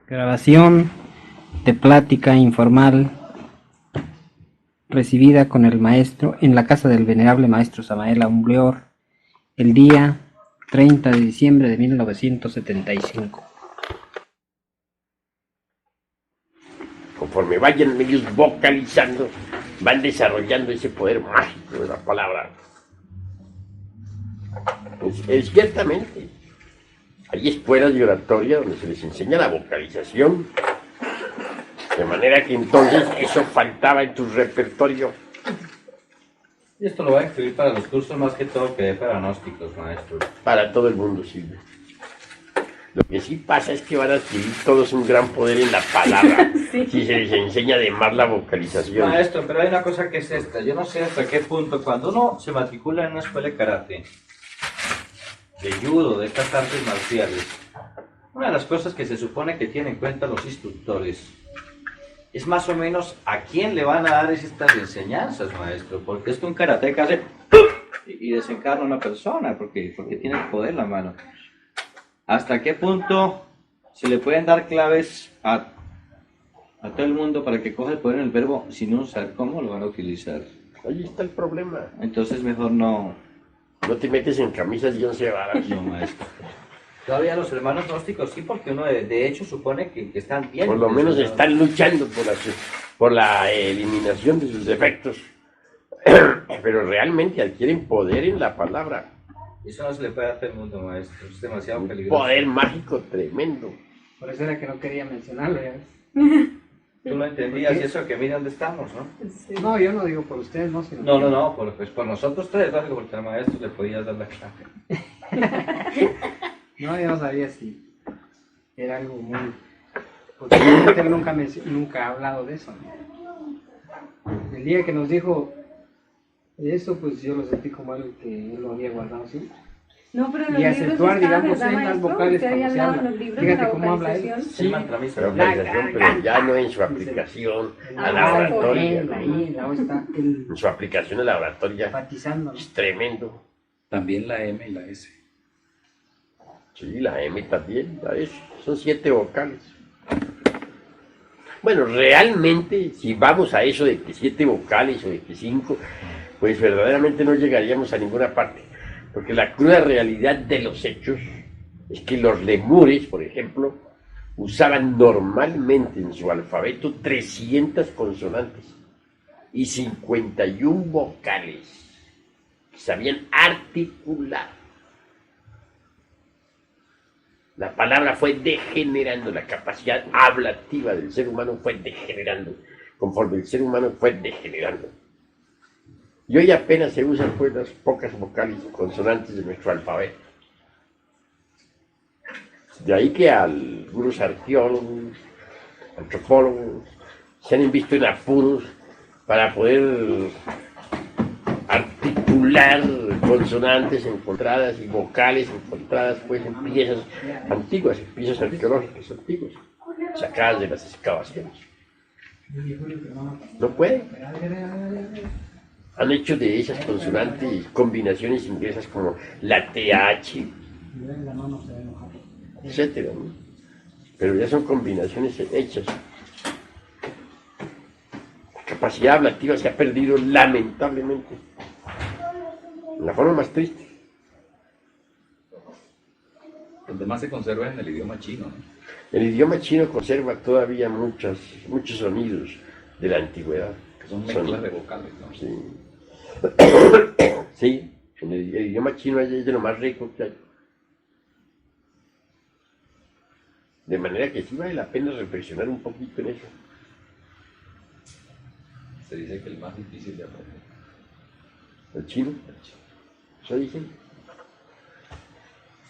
Grabación de plática informal recibida con el maestro en la casa del venerable maestro Samael Aumbleor el día 30 de diciembre de 1975. Conforme vayan ellos vocalizando, van desarrollando ese poder mágico de la palabra. Ciertamente, hay escuelas de oratoria donde se les enseña la vocalización, de manera que entonces eso faltaba en tu repertorio. Y esto lo va a incluir para los cursos más que todo que para gnósticos, maestro. Para todo el mundo sirve. Lo que sí pasa es que van a adquirir todos un gran poder en la palabra, sí, si se les enseña además la vocalización. Maestro, pero hay una cosa que es esta. Yo no sé hasta qué punto, cuando uno se matricula en una escuela de karate, de judo, de estas artes marciales, una de las cosas que se supone que tienen en cuenta los instructores es más o menos a quién le van a dar estas enseñanzas, maestro, porque es que un karateca hace y desencarna a una persona, porque tiene el poder en la mano. ¿Hasta qué punto se le pueden dar claves a todo el mundo para que coja el poder en el verbo sin uno saber cómo lo van a utilizar? Ahí está el problema. Entonces mejor no... No te metes en camisas de 11 varas. No, maestro. Todavía los hermanos gnósticos sí, porque uno de hecho supone que están bien. Por lo menos están luchando por la eliminación de sus defectos. Pero realmente adquieren poder en la palabra. Eso no se le puede dar a todo el mundo, maestro. Es demasiado peligroso. Poder mágico tremendo. Por eso era que no quería mencionarlo, ¿ya ves? Tú lo entendías y eso que mira dónde estamos, ¿no? Sí. No, yo no digo por ustedes, no, sino... No, por nosotros tres, lógico, porque al maestro le podías dar la clave. No, yo no sabía si era algo muy... Porque él nunca ha hablado de eso, ¿no? El día que nos dijo eso, pues yo lo sentí como algo que él lo había guardado siempre. No, pero los y acentuar, libros digamos, estaban, en las maestro, vocales usted había como se hablado habla. en los libros Fíjate de la cómo habla él. vocalización. Sí, mantramismo. La vocalización, pero ya no en su aplicación a la oratoria. Ahí está él En su aplicación a la oratoria enfatizando, ¿no? es tremendo. También la M y la S. Sí, la M también, la S. Son 7 vocales. Bueno, realmente, si vamos a eso de que 7 vocales o de que 5, pues verdaderamente no llegaríamos a ninguna parte. Porque la cruda realidad de los hechos es que los lemures, por ejemplo, usaban normalmente en su alfabeto 300 consonantes y 51 vocales. Sabían articular. La palabra fue degenerando, la capacidad hablativa del ser humano fue degenerando, conforme el ser humano fue degenerando. Y hoy apenas se usan pues las pocas vocales y consonantes de nuestro alfabeto. De ahí que algunos arqueólogos, antropólogos, se han visto en apuros para poder articular consonantes encontradas y vocales encontradas pues en piezas antiguas, en piezas arqueológicas antiguas, sacadas de las excavaciones. No pueden. Han hecho de esas consonantes combinaciones inglesas como la TH, etcétera, ¿no? Pero ya son combinaciones hechas. La capacidad hablativa se ha perdido lamentablemente, en la forma más triste. Donde más se conserva es en el idioma chino, ¿no? El idioma chino conserva todavía muchos sonidos de la antigüedad. Que son mezclas de vocales, ¿no? Sí. Sí, en el idioma chino es de lo más rico que hay. De manera que sí vale la pena reflexionar un poquito en eso. Se dice que el más difícil de aprender. ¿El chino? Eso dicen.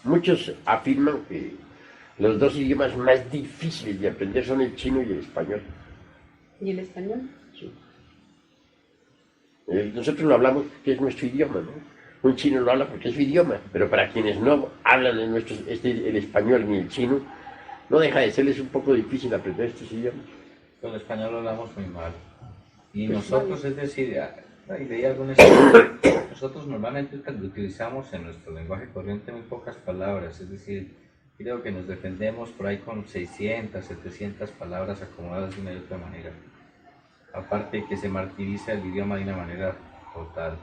Muchos afirman que los dos idiomas más difíciles de aprender son el chino y el español. ¿Y el español? Sí. Nosotros lo hablamos porque es nuestro idioma, ¿no? Un chino lo habla porque es su idioma, pero para quienes no hablan el español ni el chino, no deja de serles un poco difícil aprender estos idiomas. Con el español lo hablamos muy mal. Y nosotros, es decir, y leí algún estudio, nosotros normalmente utilizamos en nuestro lenguaje corriente muy pocas palabras, es decir, creo que nos defendemos por ahí con 600, 700 palabras acomodadas de una y otra manera. Aparte que se martiriza el idioma de una manera total.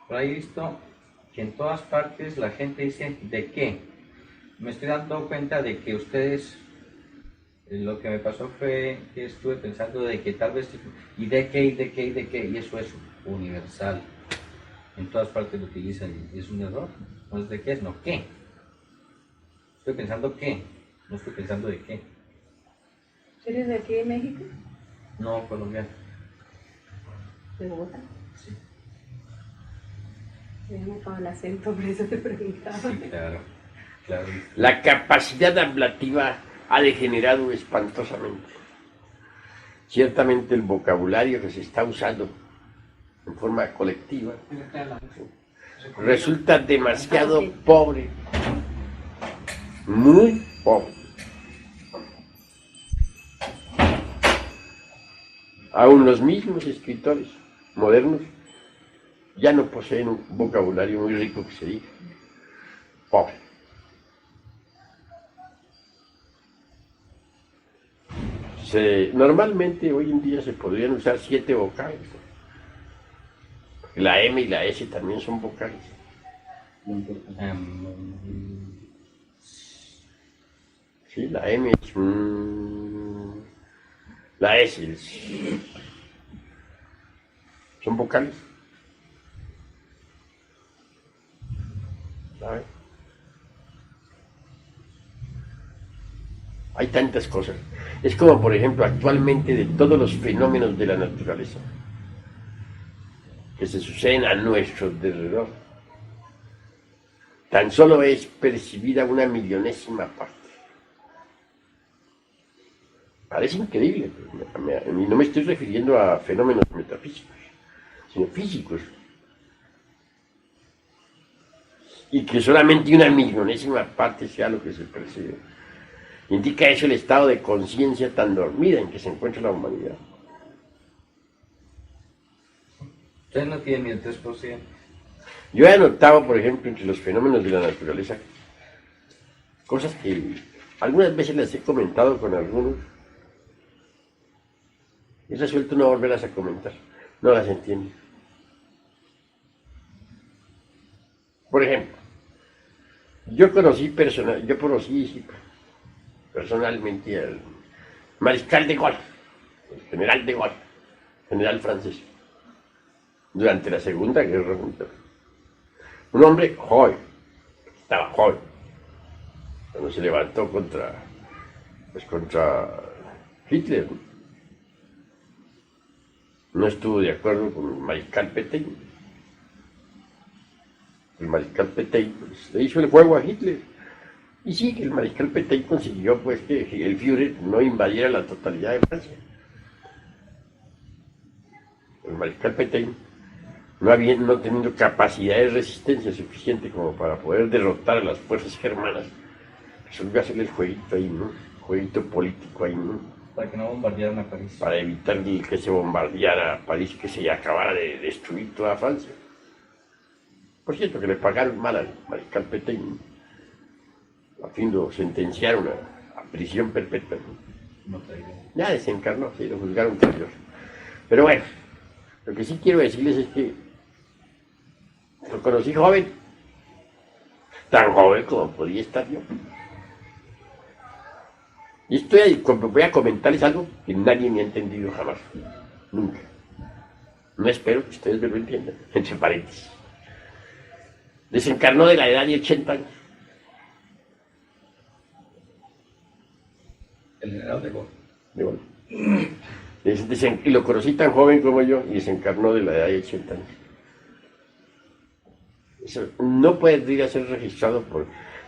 Por ahí he visto que en todas partes la gente dice ¿de qué? Me estoy dando cuenta de que ustedes, lo que me pasó fue que estuve pensando de que tal vez, ¿y de qué? ¿Y de qué? ¿Y de qué? Y eso es universal. En todas partes lo utilizan y es un error. No es de qué, es no qué. Estoy pensando qué, no estoy pensando de qué. ¿Eres de aquí de México? No, colombiano. ¿De Bogotá? Sí, Se me acaba el acento, por eso te preguntaba. sí, claro. Claro. La capacidad ablativa ha degenerado espantosamente. Ciertamente el vocabulario que se está usando en forma colectiva resulta demasiado pobre, muy pobre. Aún los mismos escritores modernos ya no poseen un vocabulario muy rico que se diga. Pobre. Normalmente hoy en día se podrían usar 7 vocales. La M y la S también son vocales. Sí, la M es la S son vocales. ¿Sabes? Hay tantas cosas. Es como, por ejemplo, actualmente de todos los fenómenos de la naturaleza que se suceden a nuestro alrededor, tan solo es percibida una millonésima parte. Parece increíble, y no me estoy refiriendo a fenómenos metafísicos, sino físicos. Y que solamente una millonésima parte sea lo que se percibe. Indica eso el estado de conciencia tan dormida en que se encuentra la humanidad. Usted no tiene ni el 3%. Yo he notado, por ejemplo, entre los fenómenos de la naturaleza, cosas que algunas veces las he comentado con algunos, y he resuelto no volverlas a comentar, no las entiendo. Por ejemplo, yo conocí personalmente al mariscal de Gaulle, el general de Gaulle, general francés, durante la Segunda Guerra Mundial. Un hombre joven, estaba joven, cuando se levantó contra Hitler. No estuvo de acuerdo con el mariscal Pétain. El mariscal Pétain pues, le hizo el juego a Hitler. Y sí, el mariscal Pétain consiguió pues, que el Führer no invadiera la totalidad de Francia. El mariscal Pétain, no teniendo capacidad de resistencia suficiente como para poder derrotar a las fuerzas germanas, resolvió hacerle el jueguito ahí, ¿no? Jueguito político ahí, ¿no? Para que no bombardearan a París. Para evitar que se bombardeara París, que se acabara de destruir toda Francia. Por cierto, que le pagaron mal al mariscal Pétain. A fin lo sentenciaron a prisión perpetua. No traigo. Ya desencarnó, sí, lo juzgaron traidor. Pero bueno, lo que sí quiero decirles es que lo conocí joven, tan joven como podía estar yo. Y voy a comentarles algo que nadie me ha entendido jamás, nunca. No espero que ustedes me lo entiendan, entre paréntesis. Desencarnó de la edad de 80 años. El general de Gaulle. De Gaulle. Y lo conocí tan joven como yo y desencarnó de la edad de 80 años. Eso no puede ser registrado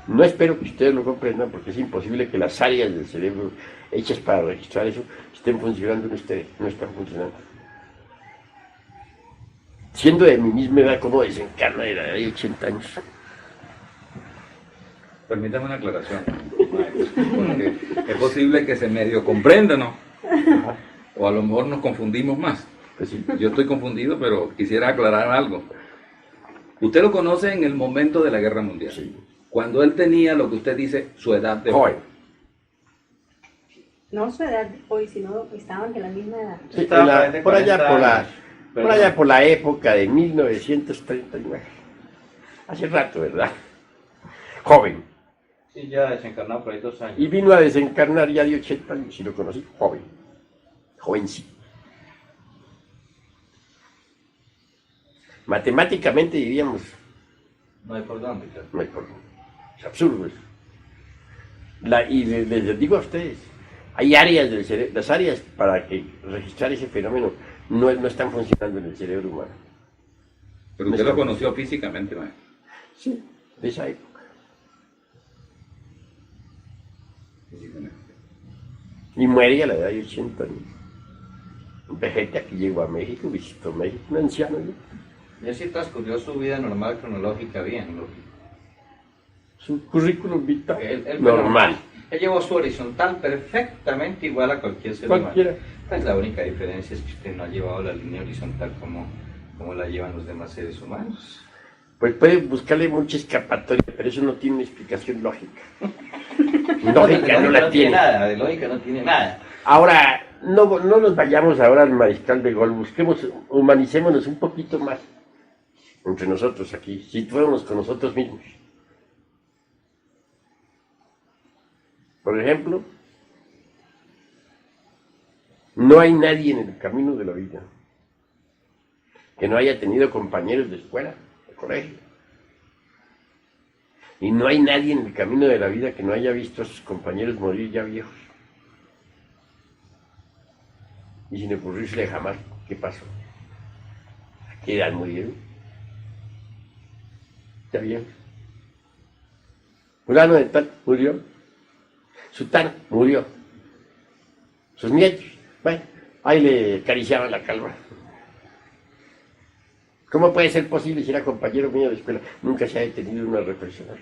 no espero que ustedes lo comprendan porque es imposible que las áreas del cerebro hechas para registrar eso estén funcionando en ustedes, no están funcionando. Siendo de mi misma edad, ¿cómo desencarna de la edad de 80 años? Permítame una aclaración, maestro, porque es posible que se medio comprenda, ¿no? O a lo mejor nos confundimos más. Pues sí. Yo estoy confundido, pero quisiera aclarar algo. Usted lo conoce en el momento de la Guerra Mundial. Sí. cuando él tenía lo que usted dice, su edad de Joven. No su edad hoy, sino estaban de la misma edad. Sí, Estaba de por allá 40 años. por allá por la época de 1939. Hace rato, ¿verdad? Joven. Sí, ya desencarnado por ahí 2 años. Y vino a desencarnar ya de 80 años, y lo conocí, joven. Jovencito. Matemáticamente diríamos, No hay por dónde, claro. no hay por dónde. Es absurdo eso. Y les digo a ustedes, hay áreas del cerebro, las áreas para que registrar ese fenómeno no están funcionando en el cerebro humano. Pero usted lo conoció físicamente, maestro. Sí, de esa época. Físicamente. Y muere a la edad de 80 años. Un vejete aquí llegó a México, visitó México, un anciano. ¿No? Y él sí transcurrió su vida normal, cronológica, bien. Su currículum vitae Él normal. Él llevó su horizontal perfectamente igual a cualquier ser Cualquiera. humano. Pues la única diferencia es que usted no ha llevado la línea horizontal como la llevan los demás seres humanos. Pues puede buscarle mucha escapatoria, pero eso no tiene una explicación lógica. Lógica no la tiene. Nada, de lógica no tiene nada. Ahora, no nos vayamos ahora al mariscal de gol, busquemos, humanicémonos un poquito más entre nosotros aquí, situémonos con nosotros mismos. Por ejemplo, no hay nadie en el camino de la vida que no haya tenido compañeros de escuela, de colegio. Y no hay nadie en el camino de la vida que no haya visto a sus compañeros morir ya viejos. Y sin ocurrirse jamás, ¿qué pasó? ¿A qué edad murieron? Ya viejos. Fulano de tal murió. Sutano murió. Sus nietos, bueno, ahí le acariciaban la calva. ¿Cómo puede ser posible si era compañero mío de escuela? Nunca se ha detenido uno a reflexionar.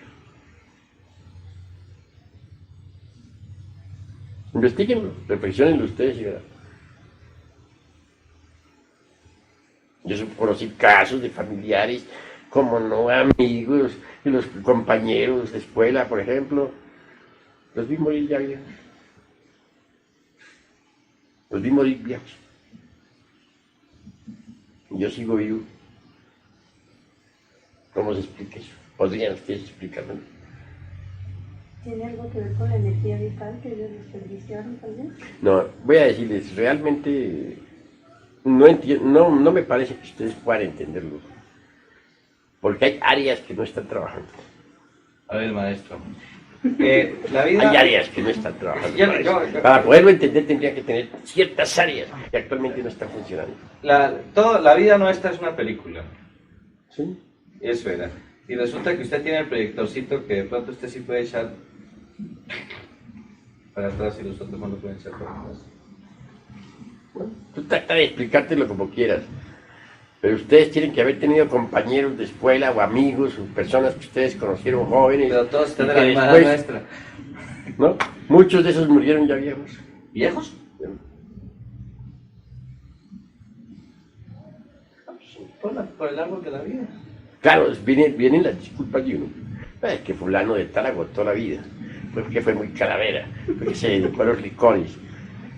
Investíguenlo, reflexionenlo ustedes y verán. Yo conocí casos de familiares, como no, amigos, y los compañeros de escuela, por ejemplo. Los vi morir ya viejos. Los vi morir viejos. Y yo sigo vivo. ¿Cómo se explica eso? ¿Podrían ustedes explicarme? ¿Tiene algo que ver con la energía vital que ellos desperdiciaron también? No, voy a decirles, realmente no entiendo, no me parece que ustedes puedan entenderlo. Porque hay áreas que no están trabajando. A ver, maestro. La vida... Hay áreas que no están trabajando. Yo- Para poderlo entender tendría que tener ciertas áreas que actualmente no están funcionando. La vida nuestra es una película. ¿Sí? Eso era. Y resulta que usted tiene el proyectorcito que de pronto usted sí puede echar para atrás y los otros no lo pueden echar para atrás. Bueno, tú trata de explicártelo como quieras. Pero ustedes tienen que haber tenido compañeros de escuela o amigos o personas que ustedes conocieron jóvenes. Pero todos están y de que la misma edad después, nuestra. ¿no? Muchos de esos murieron ya viejos. ¿Viejos? Por el árbol de la vida. Claro, vienen las disculpas de uno. Es que fulano de tal agotó la vida. Fue porque fue muy calavera. Porque se dedicó a los licores.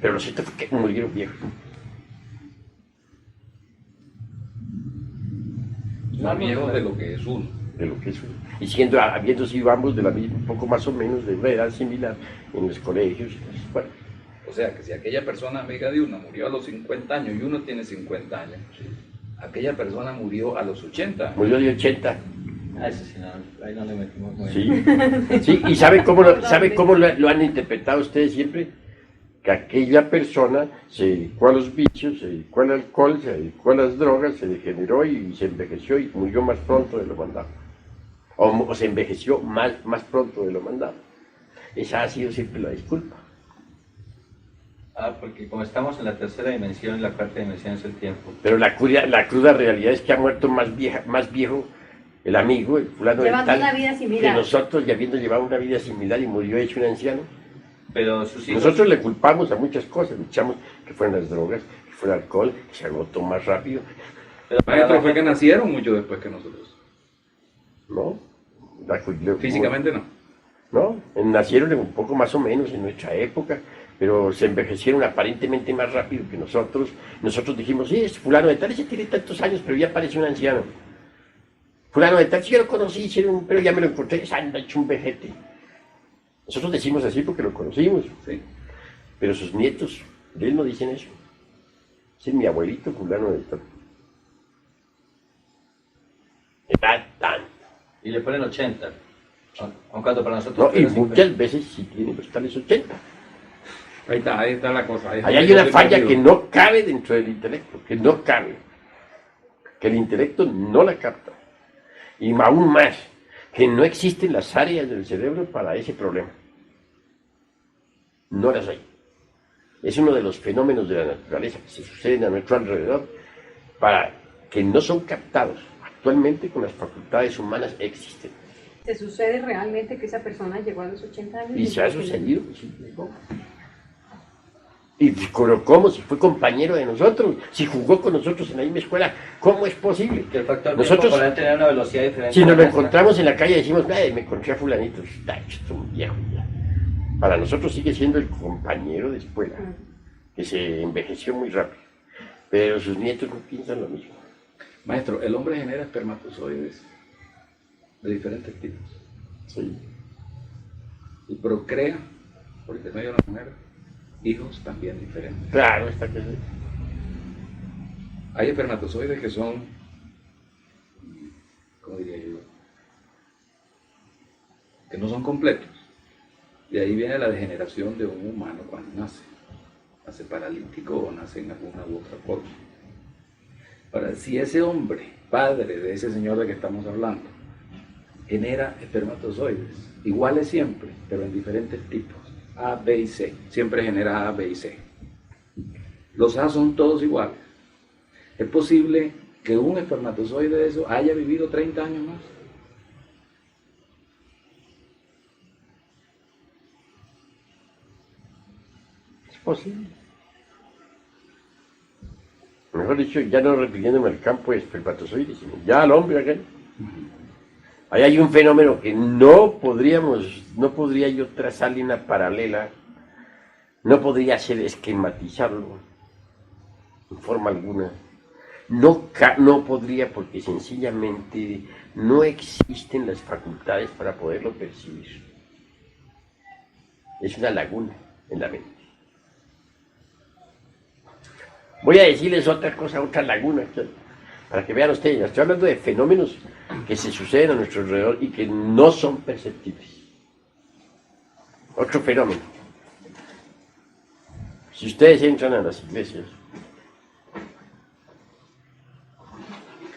Pero lo cierto fue que murieron viejos. Más viejo de lo que es uno. De lo que es uno. Y habiendo sido ambos de la misma, un poco más o menos de una edad similar en los colegios. Bueno, O sea, que si aquella persona amiga de uno murió a los 50 años y uno tiene 50 años, aquella persona murió a los 80. murió de 80. Ah, eso sí, no, ahí no le metimos muy Sí, sí, y ¿sabe cómo lo han interpretado ustedes siempre? Que aquella persona se dedicó a los vicios, se dedicó al alcohol, se dedicó a las drogas, se degeneró y se envejeció y murió más pronto de lo mandado. O se envejeció más pronto de lo mandado. Esa ha sido siempre la disculpa. Ah, porque como estamos en la tercera dimensión, la cuarta dimensión es el tiempo. Pero la cruda realidad es que ha muerto más viejo el amigo, el fulano de Llevando tal, una vida que similar. nosotros, y habiendo llevado una vida similar y murió hecho un anciano. Pero sus hijos... Nosotros le culpamos a muchas cosas, le echamos que fueron las drogas, que fue el alcohol, que se agotó más rápido, pero para Maestro, la fue que gente- nacieron mucho después que nosotros. ¿no? Físicamente no. ¿No? Nacieron un poco más o menos en nuestra época, pero se envejecieron aparentemente más rápido que nosotros. Nosotros dijimos, sí, es fulano de tal, ese tiene tantos años, pero ya parece un anciano. Fulano de tal, sí, yo lo conocí, pero ya me lo encontré, anda hecho un vejete. Nosotros decimos así porque lo conocimos, Sí. pero sus nietos de él no dicen eso. Ese es mi abuelito fulano de tal. Era tanto. Y le ponen 80. Aun cuando para nosotros... No, y era 50. muchas veces sí tienen los tales 80. Ahí está la cosa. Ahí hay una falla que no cabe dentro del intelecto, que no cabe. Que el intelecto no la capta. Y aún más, que no existen las áreas del cerebro para ese problema. No las hay. Es uno de los fenómenos de la naturaleza que se suceden a nuestro alrededor para que no son captados. Actualmente con las facultades humanas existen. ¿Se sucede realmente que esa persona llegó a los 80 años? Y se ha sucedido. Sí, ¿no? Y ¿cómo? Si fue compañero de nosotros, si jugó con nosotros en la misma escuela, ¿cómo es posible? Que el factor Nosotros, tiempo podrá tener una velocidad diferente. si nos a lo la nuestra. encontramos en la calle decimos, me encontré a fulanito, está hecho un viejo ya. Para nosotros sigue siendo el compañero de escuela, que se envejeció muy rápido, pero sus nietos no piensan lo mismo. Maestro, el hombre genera espermatozoides de diferentes tipos. Sí. Y procrea, por intermedio de la mujer, hijos también diferentes. Claro, está que Hay espermatozoides que son, ¿cómo diría yo? Que no son completos. De ahí viene la degeneración de un humano cuando nace. Nace paralítico o nace en alguna u otra forma. Ahora, si ese hombre, padre de ese señor de que estamos hablando, genera espermatozoides, iguales siempre, pero en diferentes tipos, A, B y C, siempre genera A, B y C. Los A son todos iguales. Es posible que un espermatozoide de eso haya vivido 30 años más. es posible. Mejor dicho, ya no refiriéndome al campo de espermatozoides, sino ya al hombre acá. Ahí hay un fenómeno que no podría yo trazarle una paralela, no podría hacer esquematizarlo en forma alguna. No podría porque sencillamente no existen las facultades para poderlo percibir. Es una laguna en la mente. Voy a decirles otra cosa, otra laguna, para que vean ustedes. Estoy hablando de fenómenos que se suceden a nuestro alrededor y que no son perceptibles. Otro fenómeno. Si ustedes entran a las iglesias,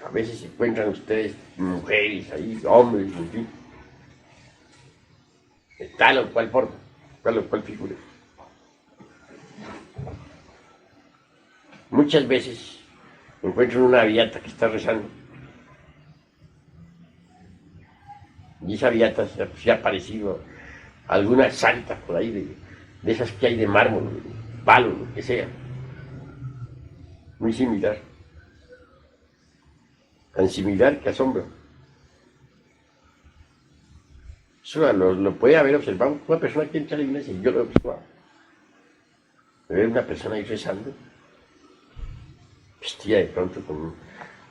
a veces encuentran ustedes mujeres ahí, hombres, en fin, de tal o cual forma, tal o cual figura. Muchas veces encuentro una beata que está rezando. Y esa beata se ha parecido a alguna santa por ahí, de esas que hay de mármol, de palo, lo que sea. Muy similar. Tan similar que asombra. Eso lo puede haber observado una persona que entra a la iglesia, y yo lo he observado. Ver una persona ahí rezando, vestida de pronto con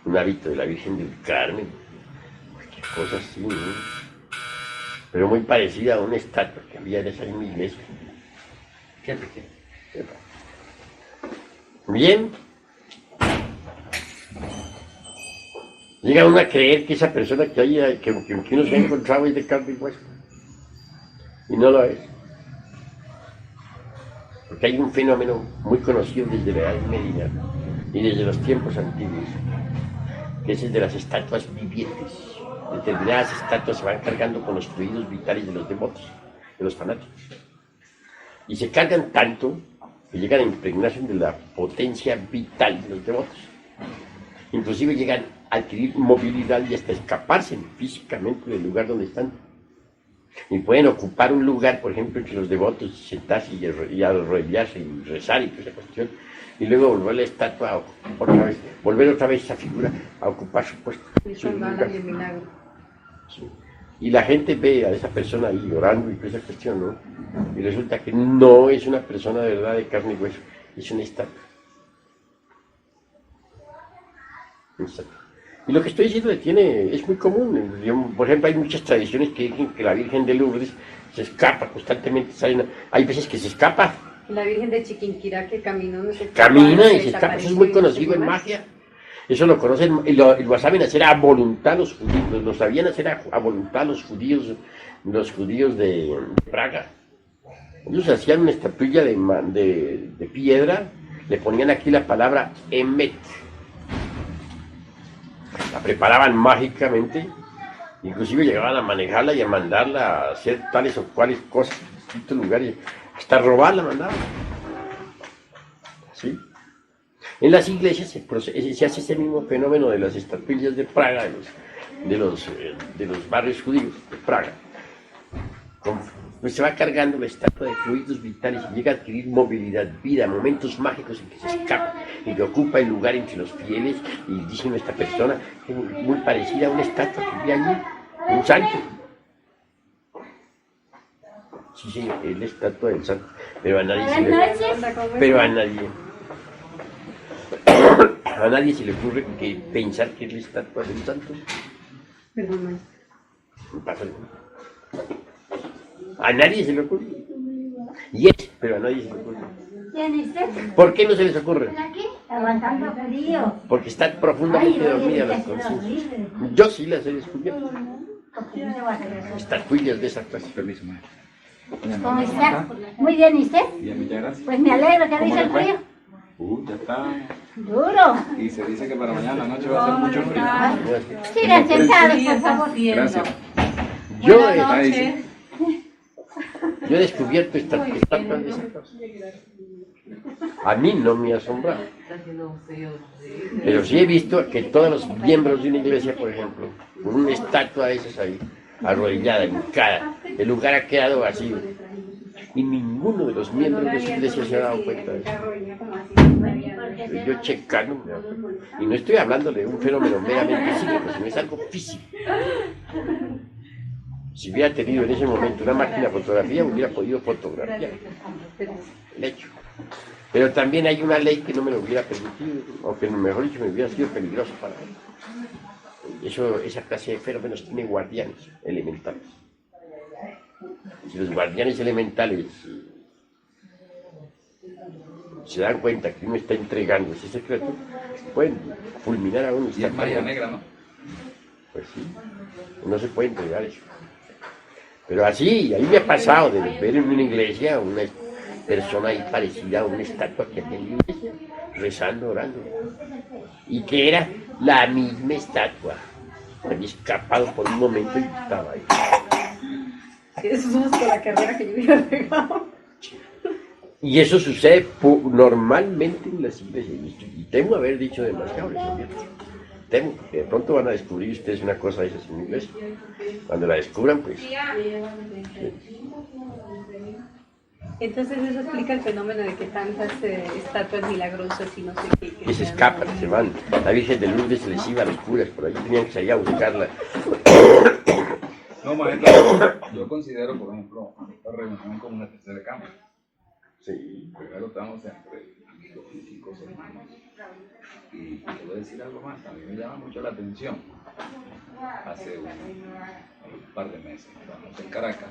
un hábito de la Virgen del Carmen, cualquier cosa así, ¿no? Pero muy parecida a una estatua que había en esa misma iglesia. Fíjate que... Bien. Llega uno a creer que esa persona que uno se ha encontrado es de carne y hueso. Y no lo es. Porque hay un fenómeno muy conocido desde la Edad Media y desde los tiempos antiguos, que es el de las estatuas vivientes. Determinadas estatuas se van cargando con los fluidos vitales de los devotos, de los fanáticos. Y se cargan tanto que llegan a impregnarse de la potencia vital de los devotos. Inclusive llegan a adquirir movilidad y hasta escaparse físicamente del lugar donde están. Y pueden ocupar un lugar, por ejemplo, entre los devotos, sentarse y arrodillarse y rezar y toda esa cuestión, y luego volver la estatua volver otra vez esa figura a ocupar su puesto. Y son ganas de milagro. Sí. Y la gente ve a esa persona ahí llorando y toda esa cuestión, ¿no? Y resulta que no es una persona de verdad de carne y hueso, es una estatua. Y lo que estoy diciendo es muy común. Por ejemplo, hay muchas tradiciones que dicen que la Virgen de Lourdes se escapa constantemente. Hay veces que se escapa. La Virgen de Chiquinquirá que caminó, no sé Camina y se escapa. Eso es muy conocido en magia. Eso lo conocen y lo saben hacer a voluntad los judíos. Lo sabían hacer a voluntad los judíos de Praga. Ellos hacían una estatuilla de piedra, le ponían aquí la palabra Emet. La preparaban mágicamente, inclusive llegaban a manejarla y a mandarla a hacer tales o cuales cosas en distintos lugares, hasta robarla mandaban. ¿Sí? En las iglesias se hace ese mismo fenómeno de las estatuillas de Praga, de los barrios judíos de Praga. Pues se va cargando la estatua de fluidos vitales y llega a adquirir movilidad, vida, momentos mágicos en que se escapa, en que ocupa el lugar entre los fieles y dice esta persona que es muy parecida a una estatua que vi allí, un santo. Sí, señor, es la estatua del santo, pero a nadie se le ocurre pensar que es la estatua del santo. Perdón, A nadie se le ocurre. Pero a nadie se le ocurre. ¿Por qué no se les ocurre? Aguantando frío. Porque están profundamente dormidas las conciencias. Yo sí las he descubierto. Estatuillas de esa clase. Permiso, maestro. ¿Cómo está? Muy bien, ¿y usted? Bien, muchas gracias. Pues me alegro que ¿Cómo dice el le fue? frío. Ya está. Duro. Y se dice que para mañana la noche va a ser mucho frío. Sigan sentados, por favor. Gracias. Yo he descubierto estatuas de esa clase. A mí no me asombra. Pero sí he visto que todos los miembros de una iglesia, por ejemplo, con una estatua de esas ahí, arrodillada, hincada, el lugar ha quedado vacío. Y ninguno de los miembros de su iglesia se ha dado cuenta de eso. Yo checando, y no estoy hablando de un fenómeno meramente psíquico, sino es algo físico. Si hubiera tenido en ese momento una máquina de fotografía, hubiera podido fotografiar el hecho. Pero también hay una ley que no me lo hubiera permitido, aunque mejor dicho me hubiera sido peligroso para mí. Esa clase de fenómenos tiene guardianes elementales. Si los guardianes elementales se dan cuenta que uno está entregando ese secreto, pueden fulminar a uno. Y es María Negra, ¿no? Pues sí, no se puede entregar eso. Pero así, a mí me ha pasado de ver en una iglesia una persona ahí parecida a una estatua que había en la iglesia, rezando, orando, y que era la misma estatua. Había escapado por un momento y estaba ahí. Eso es con la carrera que yo hubiera pegado. Y eso sucede normalmente en las iglesias, y temo haber dicho demasiado eso, ¿cierto? Temo, porque de pronto van a descubrir ustedes una cosa de esas en la iglesia. Cuando la descubran, pues... Entonces eso explica el fenómeno de que tantas estatuas milagrosas y no sé qué. Que se escapan, se van. La Virgen de Lourdes se les iba a los curas, por ahí tenían que salir a buscarla. No, maestro, yo considero, por ejemplo, esta reunión como una tercera cámara. Sí, primero estamos entre amigos físicos, hermanos. Y te voy a decir algo más, a mí me llama mucho la atención. Hace un par de meses estamos en Caracas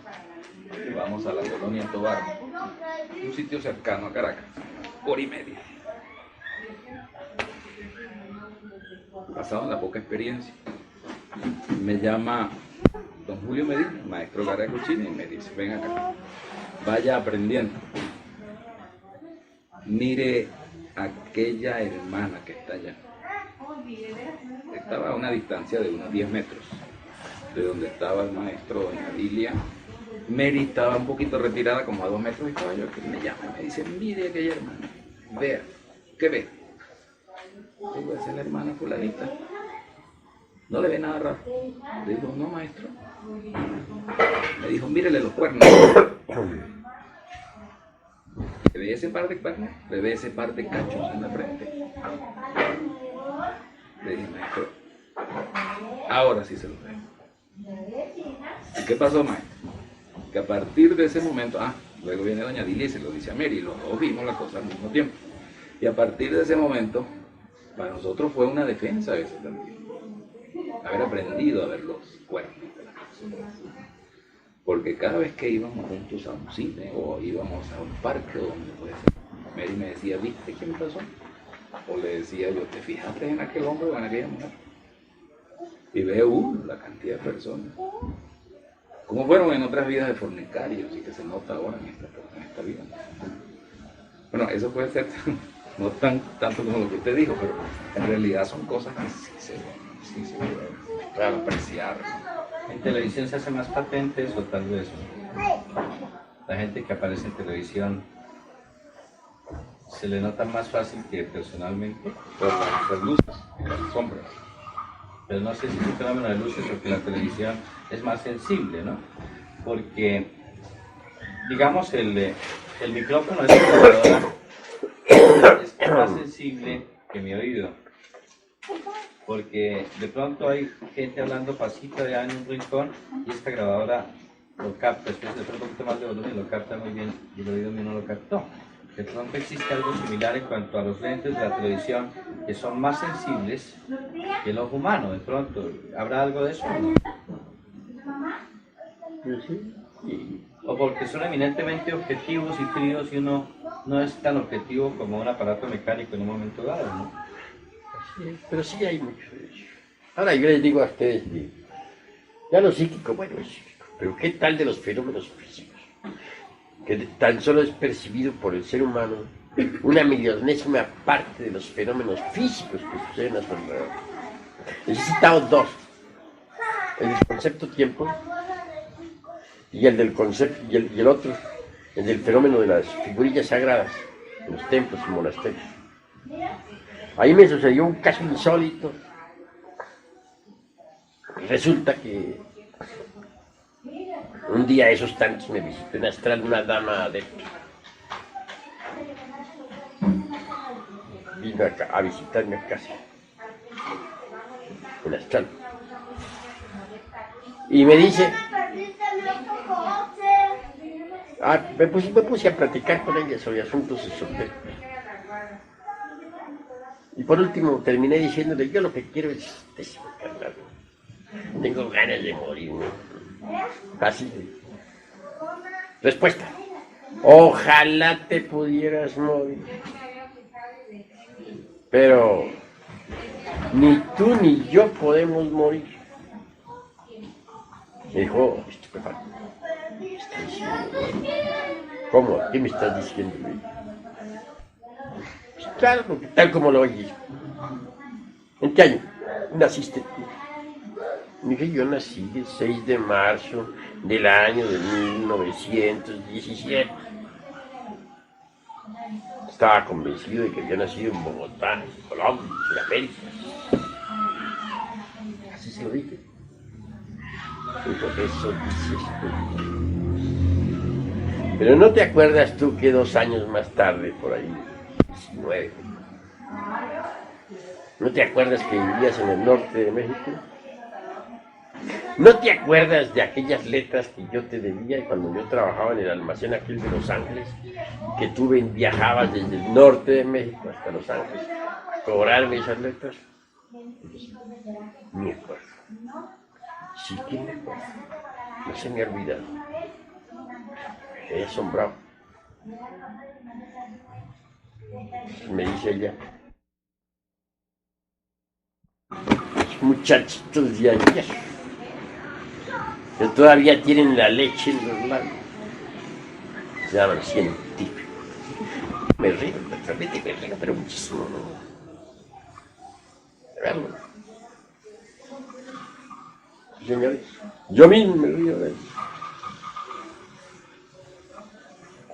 y vamos a la colonia Tobar, un sitio cercano a Caracas, hora y media. Basado en la poca experiencia, me llama don Julio Medina, maestro Garacuchini, y me dice: ven acá, vaya aprendiendo. Mire aquella hermana que está allá. Estaba a una distancia de unos 10 metros de donde estaba el maestro, doña Lilia. Mary estaba un poquito retirada, como a 2 metros, y estaba yo, que me llama y me dice: mire aquella hermana, vea, ¿qué ve? Digo: esa es la hermana fulanita. ¿No le ve nada raro? Le digo: no, maestro. Me dijo: mírele los cuernos. ¿Le ve ese par de cuernos? ¿Le ve ese par de cachos en la frente? Le dije: maestro, ahora sí se lo veo. ¿qué pasó, maestro? Que a partir de ese momento, luego viene doña Dilia y se lo dice a Mary, los dos vimos la cosa al mismo tiempo. Y a partir de ese momento, para nosotros fue una defensa eso también. Haber aprendido a ver los cuernos de las personas. Porque cada vez que íbamos juntos a un cine o íbamos a un parque donde puede ser, Mary me decía, ¿viste quién pasó? O le decía yo, ¿te fijaste en aquel hombre o en aquella mujer? Y veo la cantidad de personas. Como fueron en otras vidas de fornicarios y que se nota ahora en esta vida. Bueno, eso puede ser no tanto como lo que usted dijo, pero en realidad son cosas que sí se pueden apreciar. En televisión se hace más patente eso, tal vez. La gente que aparece en televisión se le nota más fácil que personalmente. Por las luces y las sombras. Pero no sé si es un fenómeno de luces o que la televisión es más sensible, ¿no? Porque, digamos, el micrófono de esta grabadora es más sensible que mi oído. Porque de pronto hay gente hablando pasito allá en un rincón y esta grabadora lo capta, después de un poquito más de volumen y lo capta muy bien y el oído mío no lo captó. De pronto existe algo similar en cuanto a los lentes de la televisión que son más sensibles que el ojo humano. De pronto, ¿habrá algo de eso? O porque son eminentemente objetivos y fríos y uno no es tan objetivo como un aparato mecánico en un momento dado, ¿no? Sí, pero sí hay mucho de eso. Ahora yo les digo a ustedes, ya lo psíquico, bueno, es psíquico, pero ¿qué tal de los fenómenos físicos? Que tan solo es percibido por el ser humano una millonésima parte de los fenómenos físicos que suceden a su alrededor. He citado dos, el del concepto tiempo y el del concepto y el otro, el del fenómeno de las figurillas sagradas en los templos y monasterios. Ahí me sucedió un caso insólito. Resulta que un día esos tantos me visitó en astral una dama adepta. Vino a visitarme a casa, en astral. Y me dice, me puse a platicar con ella sobre asuntos esotéricos. Y por último terminé diciéndole, yo lo que quiero es desencarnar. Tengo ganas de morirme. Así. Respuesta. Ojalá te pudieras morir. Pero ni tú ni yo podemos morir. Me dijo, estupefacto. ¿Qué estás diciendo? ¿Cómo? ¿Qué me estás diciendo? Pues claro, tal como lo oyes. ¿En qué año naciste tú? Dije, yo nací el 6 de marzo del año de 1917. Estaba convencido de que había nacido en Bogotá, Colombia, Sudamérica. Así se lo dije. Dijo, eso dices tú. Pero ¿no te acuerdas tú que 2 años más tarde, por ahí, 19, ¿no te acuerdas que vivías en el norte de México? ¿No te acuerdas de aquellas letras que yo te debía cuando yo trabajaba en el almacén aquel de Los Ángeles? Que tú viajabas desde el norte de México hasta Los Ángeles a cobrarme esas letras. Me acuerdo. Sí que me acuerdo. No se me ha olvidado. Me quedé asombrado. Me dice ella, los muchachitos de ayer que todavía tienen la leche en los labios se llaman científicos. Me río, realmente me río, pero muchísimo, ¿no? De verlo. Señores, yo mismo me río de ellos.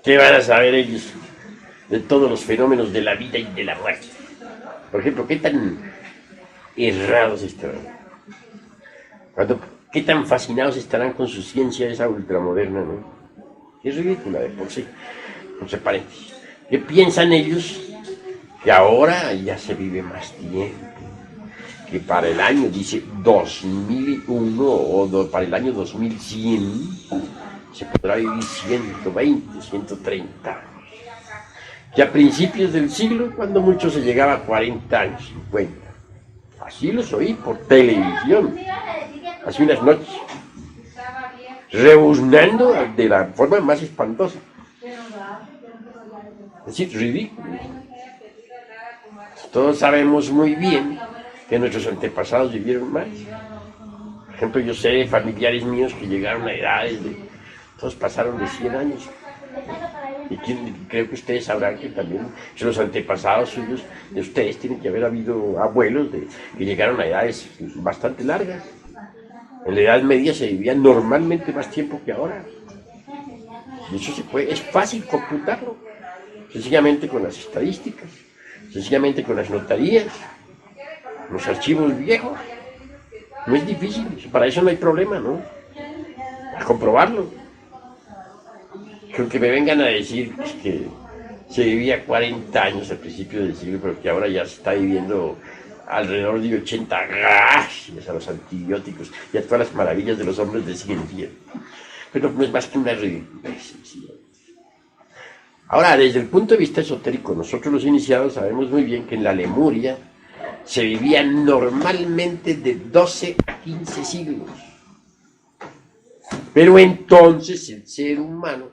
¿Qué van a saber ellos de todos los fenómenos de la vida y de la muerte? Por ejemplo, ¿qué tan errados estarán? ¿Qué tan fascinados estarán con su ciencia esa ultramoderna, no? Es ridícula de por sí, no se paréntesis. ¿Qué piensan ellos? Que ahora ya se vive más tiempo, que para el año, dice 2001 para el año 2100, se podrá vivir 120, 130 años. Que a principios del siglo, cuando mucho se llegaba a 40 años, 50. Así los oí por televisión, hace unas noches, rebuznando de la forma más espantosa. Es decir, ridículo. Todos sabemos muy bien que nuestros antepasados vivieron más. Por ejemplo, yo sé de familiares míos que llegaron a edades de... Todos pasaron de 100 años. Y creo que ustedes sabrán que también los antepasados suyos de ustedes tienen que haber habido abuelos que llegaron a edades bastante largas. En la Edad Media se vivía normalmente más tiempo que ahora. Y eso es fácil computarlo. Sencillamente con las estadísticas, sencillamente con las notarías, los archivos viejos. No es difícil, para eso no hay problema, ¿no? A comprobarlo. Creo que me vengan a decir que se vivía 40 años al principio del siglo, pero que ahora ya se está viviendo alrededor de 80, gracias a los antibióticos y a todas las maravillas de los hombres de ciencia. Pero no es más que una ridiculez. Ahora, desde el punto de vista esotérico, nosotros los iniciados sabemos muy bien que en la Lemuria se vivía normalmente de 12 a 15 siglos. Pero entonces el ser humano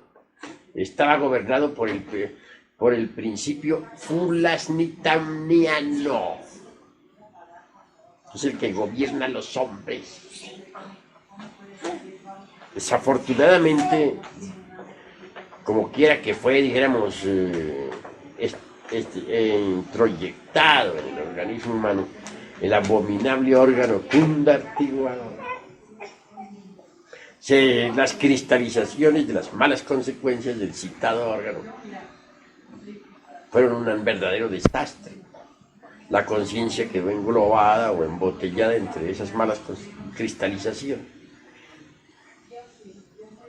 estaba gobernado por el principio fulasnitaniano. Es el que gobierna a los hombres. Desafortunadamente, como quiera que fue, dijéramos, introyectado en el organismo humano, el abominable órgano cundartiguador. Las cristalizaciones de las malas consecuencias del citado órgano fueron un verdadero desastre. La conciencia quedó englobada o embotellada entre esas malas cristalizaciones.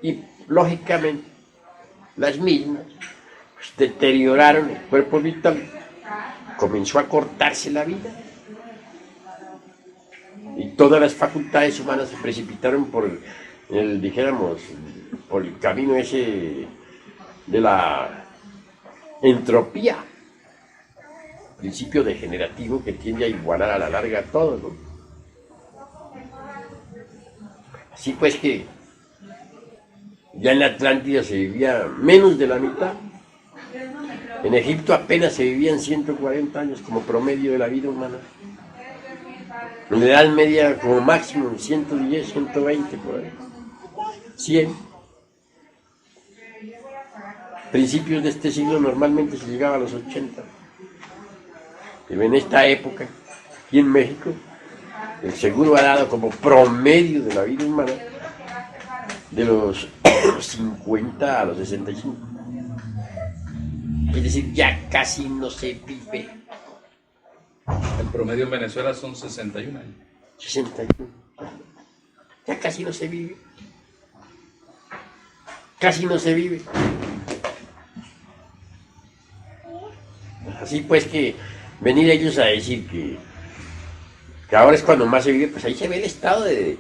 Y, lógicamente, las mismas pues, deterioraron el cuerpo vital, comenzó a cortarse la vida y todas las facultades humanas se precipitaron por el camino ese de la entropía, principio degenerativo que tiende a igualar a la larga todo, ¿no? Así pues que ya en la Atlántida se vivía menos de la mitad. En Egipto apenas se vivían 140 años como promedio de la vida humana. En la Edad Media como máximo 110, 120 por ahí. 100. Principios de este siglo normalmente se llegaba a los 80. Pero en esta época, aquí en México, el seguro ha dado como promedio de la vida humana de los 50 a los 65. Es decir, ya casi no se vive. El promedio en Venezuela son 61 años. 61. Ya casi no se vive. Casi no se vive. Así pues que venir ellos a decir que ahora es cuando más se vive, pues ahí se ve el estado de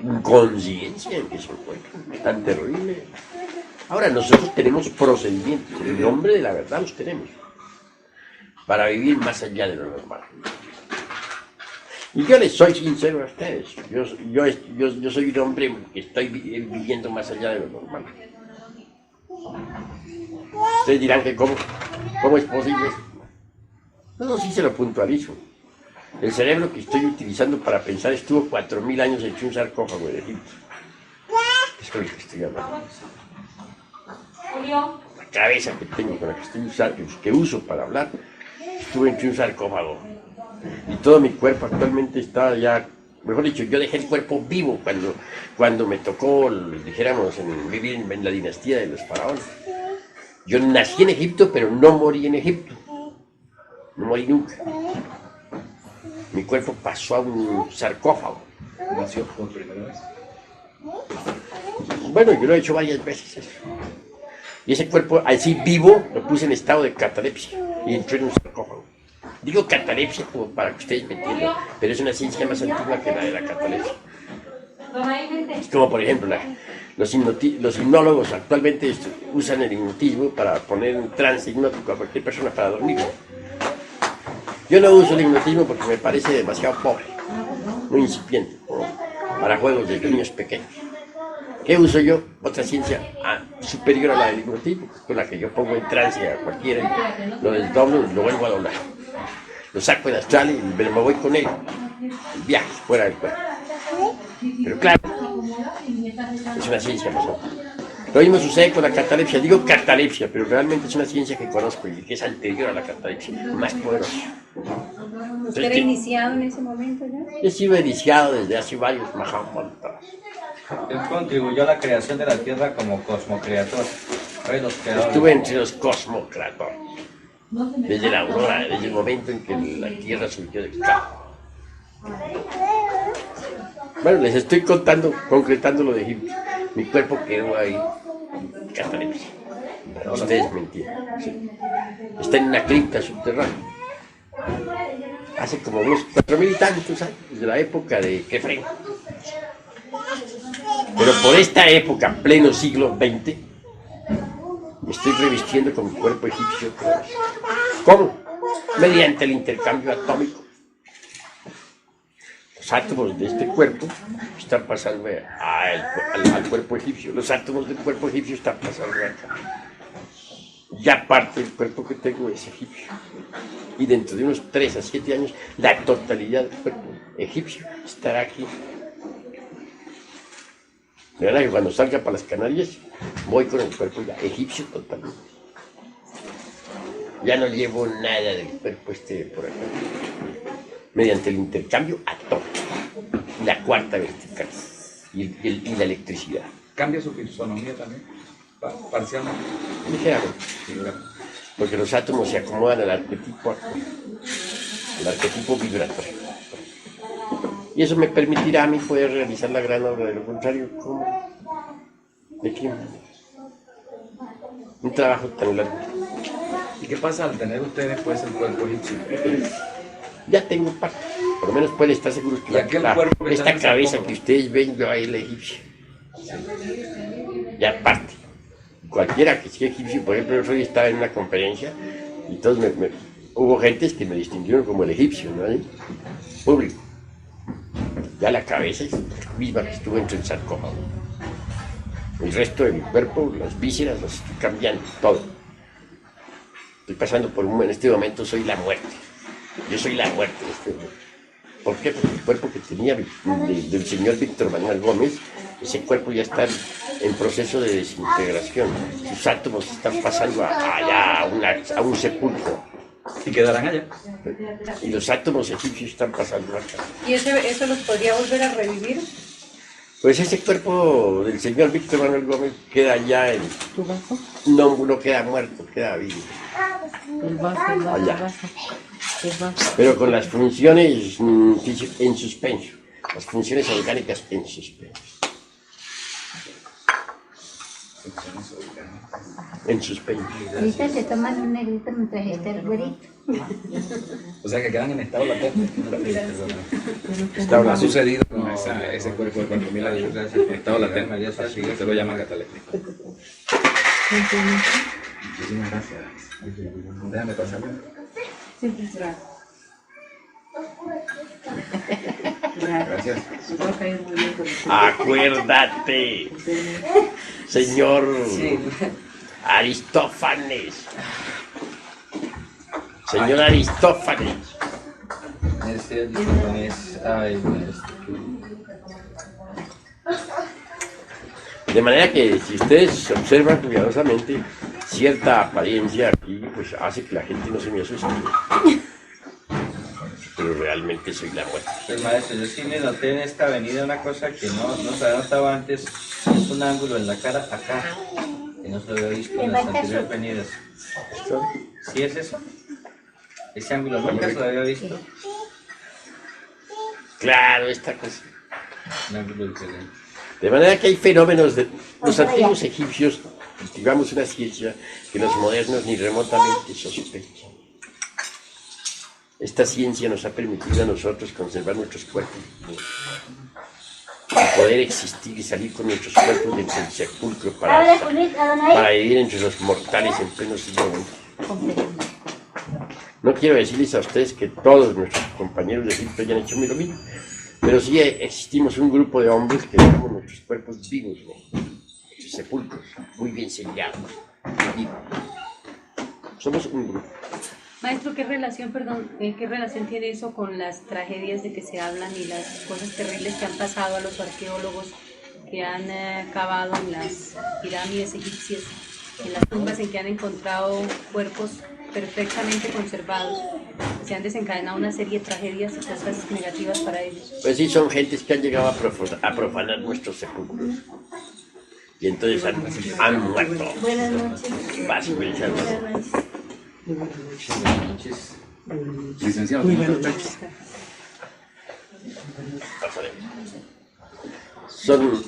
inconsciencia en que se encuentran, tan terrible. Ahora nosotros tenemos procedimientos, en nombre de la verdad los tenemos, para vivir más allá de lo normal. Y yo les soy sincero a ustedes, yo soy un hombre que estoy viviendo más allá de lo normal. Ustedes dirán que cómo es posible. No, sí se lo puntualizo. El cerebro que estoy utilizando para pensar estuvo 4000 años en un sarcófago de Egipto. Es con el que estoy hablando. La cabeza que tengo, con la que estoy usando, que uso para hablar, estuve en un sarcófago. Y todo mi cuerpo actualmente está ya, mejor dicho, yo dejé el cuerpo vivo cuando me tocó, dijéramos, vivir en la dinastía de los faraones. Yo nací en Egipto, pero no morí en Egipto. No morí nunca. Mi cuerpo pasó a un sarcófago. ¿Nació por primera vez? Bueno, yo lo he hecho varias veces eso. Y ese cuerpo así vivo lo puse en estado de catalepsia y entré en un sarcófago. Digo catalepsia como para que ustedes me entiendan, pero es una ciencia más antigua que la de la catalepsia. Es como por ejemplo, los hipnólogos actualmente usan el hipnotismo para poner en trance hipnótico a cualquier persona para dormir. Yo no uso el hipnotismo porque me parece demasiado pobre, muy incipiente, para juegos de niños pequeños. ¿Qué uso yo? Otra ciencia superior a la del hipnotismo, con la que yo pongo en trance a cualquiera, lo desdoblo y lo vuelvo a doblar. Lo saco en astral y me voy con él. Viaje fuera del cuerpo. Pero claro, es una ciencia más amplia. Lo mismo sucede con la catalepsia. Digo catalepsia, pero realmente es una ciencia que conozco y que es anterior a la catalepsia, más poderosa. ¿Usted era iniciado en ese momento ya? He sido iniciado desde hace varios mahamantras. Él contribuyó a la creación de la Tierra como cosmocreador. Los creadores. Estuve entre los cosmocreadores. Desde la aurora, desde el momento en que la Tierra surgió del caos. Bueno, les estoy concretando lo de Egipto. Mi cuerpo quedó ahí, catalepsia. Ustedes me entienden. Sí. Está en una cripta subterránea. Hace como unos 4.000 y tantos años, desde la época de Kefren. Pero por esta época, pleno siglo XX, me estoy revistiendo con mi cuerpo egipcio. ¿Cómo? Mediante el intercambio atómico. Los átomos de este cuerpo están pasando al cuerpo egipcio. Los átomos del cuerpo egipcio están pasando acá. Ya parte del cuerpo que tengo es egipcio. Y dentro de unos 3 a 7 años, la totalidad del cuerpo egipcio estará aquí. De verdad que cuando salga para las Canarias, voy con el cuerpo ya egipcio totalmente. Ya no llevo nada del cuerpo por acá. Mediante el intercambio atómico, la cuarta vertical y la electricidad. ¿Cambia su fisonomía también? Parcialmente. Ligeramente. Porque los átomos se acomodan al arquetipo vibratorio. Y eso me permitirá a mí poder realizar la gran obra. De lo contrario, ¿cómo? ¿De qué? Un trabajo tan largo. ¿Y qué pasa al tener usted después el cuerpo egipcio? Ya tengo parte. Por lo menos pueden estar seguros que esta cabeza que ustedes ven, yo ahí la egipcia. Ya parte. Cualquiera que sea egipcio, por ejemplo, el otro día estaba en una conferencia y todos hubo gentes que me distinguieron como el egipcio, ¿no? Público. Ya la cabeza es la misma que estuvo entre el sarcófago. El resto de mi cuerpo, las vísceras, las estoy cambiando, todo. Estoy pasando por en este momento soy la muerte. Yo soy la muerte en este momento. ¿Por qué? Porque el cuerpo que tenía del señor Víctor Manuel Gómez, ese cuerpo ya está en proceso de desintegración. Sus átomos están pasando allá a un sepulcro. ¿Y quedarán allá? Y los átomos egipcios están pasando acá. ¿Y eso los podría volver a revivir? Pues ese cuerpo del señor Víctor Manuel Gómez queda ya en... ¿Tu vaso? No queda muerto, queda vivo. El vaso, Allá. el vaso. Pero con las funciones en suspenso. Las funciones orgánicas en suspenso. En suspenso. Ahorita se toman un negrito mientras está el güerito. O sea que quedan en estado latente. Está Ha sucedido con ese cuerpo de 4.000 años. En estado latente. Así se lo llama cataléptico. Muchísimas gracias. Déjame pasar. Gracias. Acuérdate, señor Aristófanes. Señor Aristófanes. De manera que si ustedes observan cuidadosamente, cierta apariencia aquí pues hace que la gente no se me asuste. Pero realmente soy la muerte. Pues maestro, yo sí me noté en esta avenida una cosa que no se había notado antes. Es un ángulo en la cara acá, que no se lo había visto en las anteriores venidas. ¿Sí es eso? Ese ángulo nunca se lo había visto. Claro, esta cosa. Un ángulo diferente. De manera que hay fenómenos de los antiguos egipcios, digamos una ciencia que los modernos ni remotamente sospechan. esta ciencia nos ha permitido a nosotros conservar nuestros cuerpos y poder existir y salir con nuestros cuerpos del sepulcro para vivir entre los mortales en pleno siglo XX. No quiero decirles a ustedes que todos nuestros compañeros de Egipto hayan hecho lo mismo, pero sí existimos un grupo de hombres que dejamos nuestros cuerpos vivos, ¿no? Nuestros sepulcros, muy bien sellados, vivos. Somos un grupo. Maestro, ¿qué relación tiene eso con las tragedias de que se hablan y las cosas terribles que han pasado a los arqueólogos que han cavado en las pirámides egipcias, en las tumbas en que han encontrado cuerpos perfectamente conservados? Se han desencadenado una serie de tragedias y cosas negativas para ellos. Pues sí, son gentes que han llegado a profanar nuestros sepulcros. Y entonces han muerto. Buenas noches. Básicamente. Buenas noches. Licenciado. Muy buenas noches.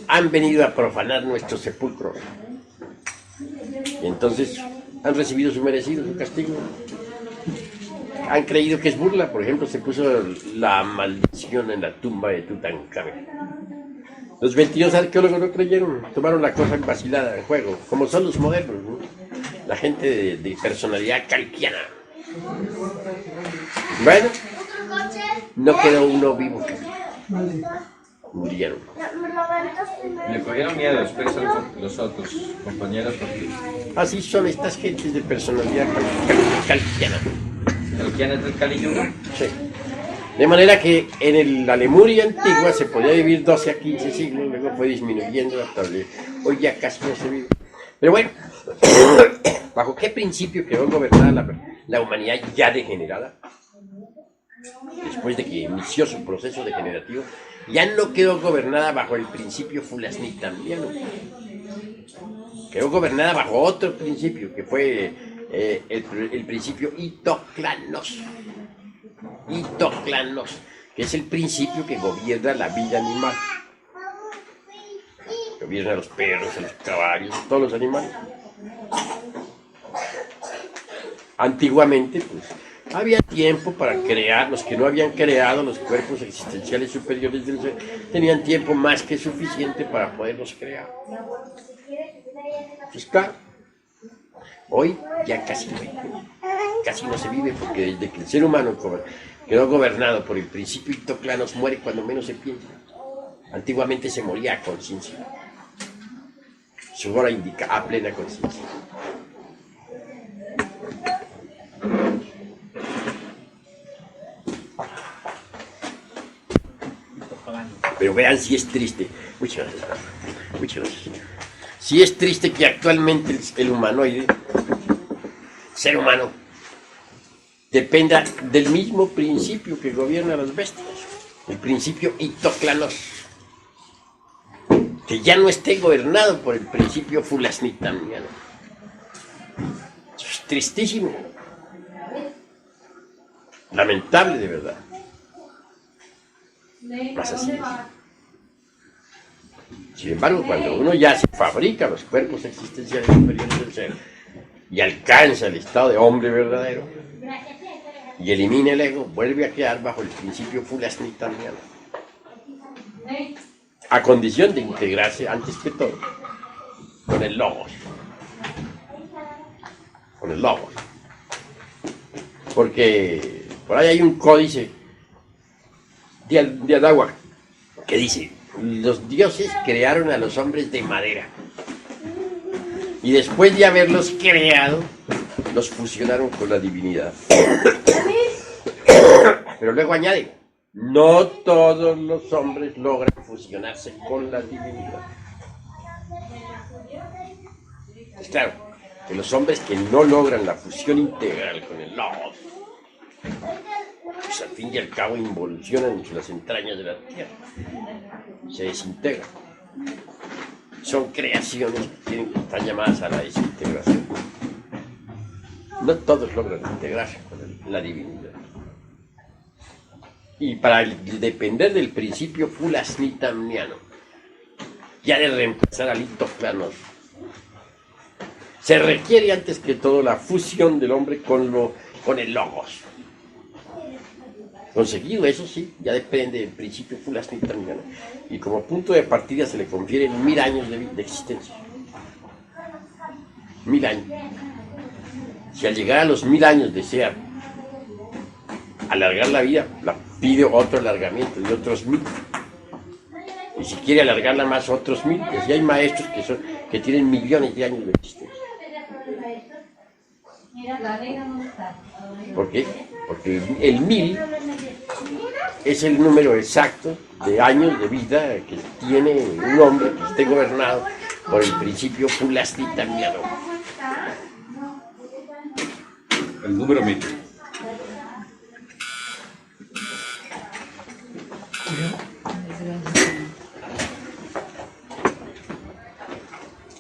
Han venido a profanar nuestros sepulcros. Y entonces han recibido su merecido, su castigo. Han creído que es burla. Por ejemplo, se puso la maldición en la tumba de Tutankamón. Los 22 arqueólogos no creyeron, tomaron la cosa vacilada en juego, como son los modernos, ¿no? La gente de personalidad calquiana. Bueno, no quedó uno vivo. Murieron. Le cogieron miedo después a los otros compañeros porque Así son estas gentes de personalidad calquiana. ¿quién es del Kali Yuga? Sí. De manera que en la Lemuria antigua se podía vivir 12 a 15 siglos, luego fue disminuyendo hasta hoy ya casi no se vive. Pero bueno, ¿bajo qué principio quedó gobernada la humanidad ya degenerada? Después de que inició su proceso degenerativo, ya no quedó gobernada bajo el principio fulasnitamiano. Quedó gobernada bajo otro principio, que fue el principio itoclanos. Itoclanos, que es el principio que gobierna la vida animal. Gobierna a los perros, a los caballos, a todos los animales. Antiguamente, pues, había tiempo para crear. Los que no habían creado los cuerpos existenciales superiores del ser tenían tiempo más que suficiente para poderlos crear. Pues claro, hoy ya casi no se vive, porque desde que el ser humano quedó gobernado por el principio itoclanos, muere cuando menos se piensa. Antiguamente se moría a conciencia. Su hora indica a plena conciencia. Pero vean si es triste. Muchas gracias. Si es triste que actualmente el humanoide, ser humano, dependa del mismo principio que gobierna a las bestias, el principio itoclanos, que ya no esté gobernado por el principio fulasnitamiano. Eso es tristísimo, lamentable de verdad. Más así. Sin embargo, cuando uno ya se fabrica los cuerpos existenciales superiores del ser y alcanza el estado de hombre verdadero y elimina el ego, vuelve a quedar bajo el principio fulasnitamiano, a condición de integrarse antes que todo con el logos. Con el logos. Porque por ahí hay un códice de Adáhuac que dice: los dioses crearon a los hombres de madera y después de haberlos creado, los fusionaron con la divinidad. Pero luego añade: no todos los hombres logran fusionarse con la divinidad. Es claro que los hombres que no logran la fusión integral con el logos, pues al fin y al cabo involucionan en las entrañas de la tierra, se desintegran. Son creaciones que están llamadas a la desintegración. No todos logran integrarse con la divinidad. Y para depender del principio fulasnitamiano, ya de reemplazar al itoclanos, se requiere antes que todo la fusión del hombre con el logos. Conseguido, eso sí, ya depende del principio Fulasnita Milana. Y como punto de partida se le confieren 1000 años de existencia. 1000 años. Si al llegar a los 1000 años desea alargar la vida, la pide otro alargamiento de otros 1000. Y si quiere alargarla más otros 1000, pues ya hay maestros que tienen millones de años de existencia. ¿Por qué? Porque el 1000 es el número exacto de años de vida que tiene un hombre que esté gobernado por el principio Fulasnita Milano. El número 1000.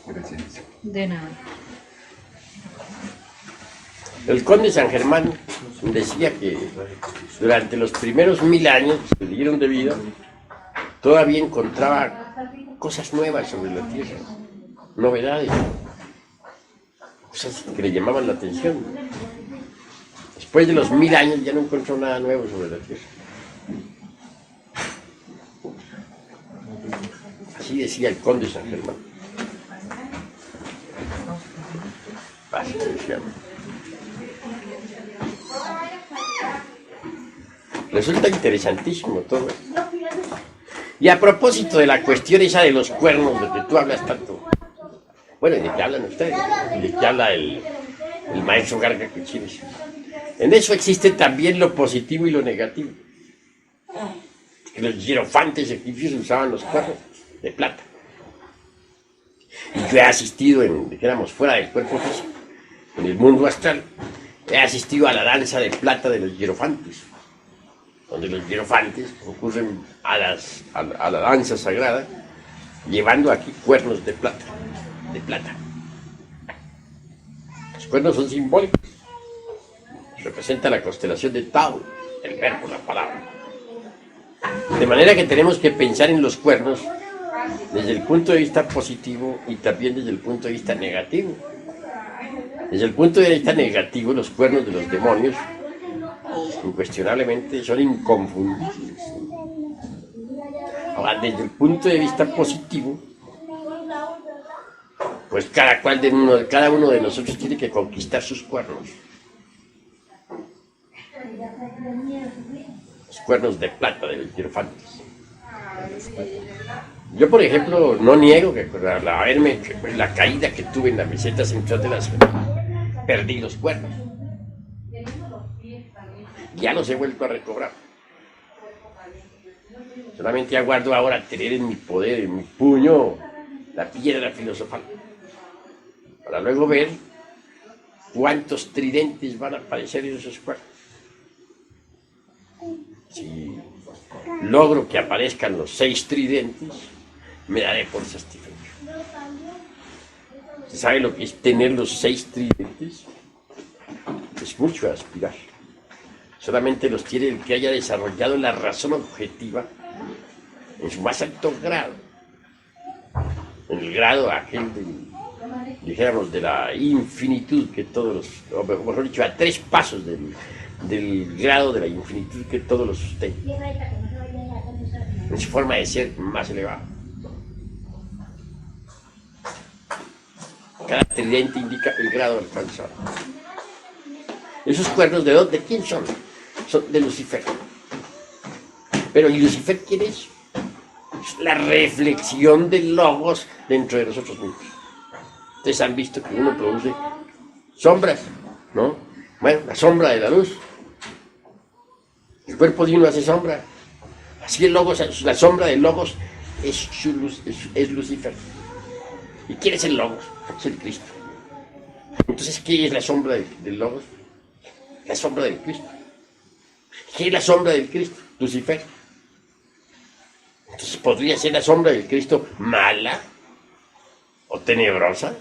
Gracias. De nada. El conde San Germán decía que durante los primeros 1000 años que le dieron de vida, todavía encontraba cosas nuevas sobre la tierra, novedades, cosas que le llamaban la atención. Después de los 1000 años ya no encontró nada nuevo sobre la tierra. Así decía el conde San Germán. Así decía. Resulta interesantísimo todo esto. Y a propósito de la cuestión esa de los cuernos, de que tú hablas tanto, bueno, ¿y de qué hablan ustedes? ¿Y de qué habla el maestro Garga Cuchines? En eso existe también lo positivo y lo negativo. Que los hierofantes egipcios usaban los cuernos de plata. Y yo he asistido, dijéramos, fuera del cuerpo físico, en el mundo astral, he asistido a la danza de plata de los hierofantes, donde los hierofantes concurren a la danza sagrada, llevando aquí cuernos de plata, Los cuernos son simbólicos, representa la constelación de Tao, el verbo, la palabra. De manera que tenemos que pensar en los cuernos desde el punto de vista positivo y también desde el punto de vista negativo. Desde el punto de vista negativo, los cuernos de los demonios incuestionablemente son inconfundibles. Ahora, desde el punto de vista positivo, pues cada uno de nosotros tiene que conquistar sus cuernos. Los cuernos de plata de los hierofantes. Yo, por ejemplo, no niego que la caída que tuve en la meseta central de la ciudad, perdí los cuernos. Ya los he vuelto a recobrar. Solamente aguardo ahora tener en mi poder, en mi puño, la piedra filosofal, para luego ver cuántos tridentes van a aparecer en esos cuernos. Si logro que aparezcan los 6 tridentes, me daré por satisfecho. ¿Se sabe lo que es tener los 6 tridentes? Es mucho aspirar. Solamente los tiene el que haya desarrollado la razón objetiva en su más alto grado. En el grado aquel dijéramos, de la infinitud que todos los, o mejor dicho, a 3 pasos del grado de la infinitud que todos los sostienen. En su forma de ser más elevada. Cada tridente indica el grado alcanzado. ¿Esos cuernos de quién son? Son de Lucifer. Pero ¿y Lucifer quién es? Es la reflexión del logos dentro de nosotros mismos. Ustedes han visto que uno produce sombras, ¿no? Bueno, la sombra de la luz. El cuerpo de uno hace sombra. Así el logos, la sombra del logos es Lucifer. ¿Y quién es el logos? Es el Cristo. Entonces, ¿qué es la sombra del logos? La sombra del Cristo. ¿Qué es la sombra del Cristo? Lucifer. Entonces, ¿podría ser la sombra del Cristo mala o tenebrosa?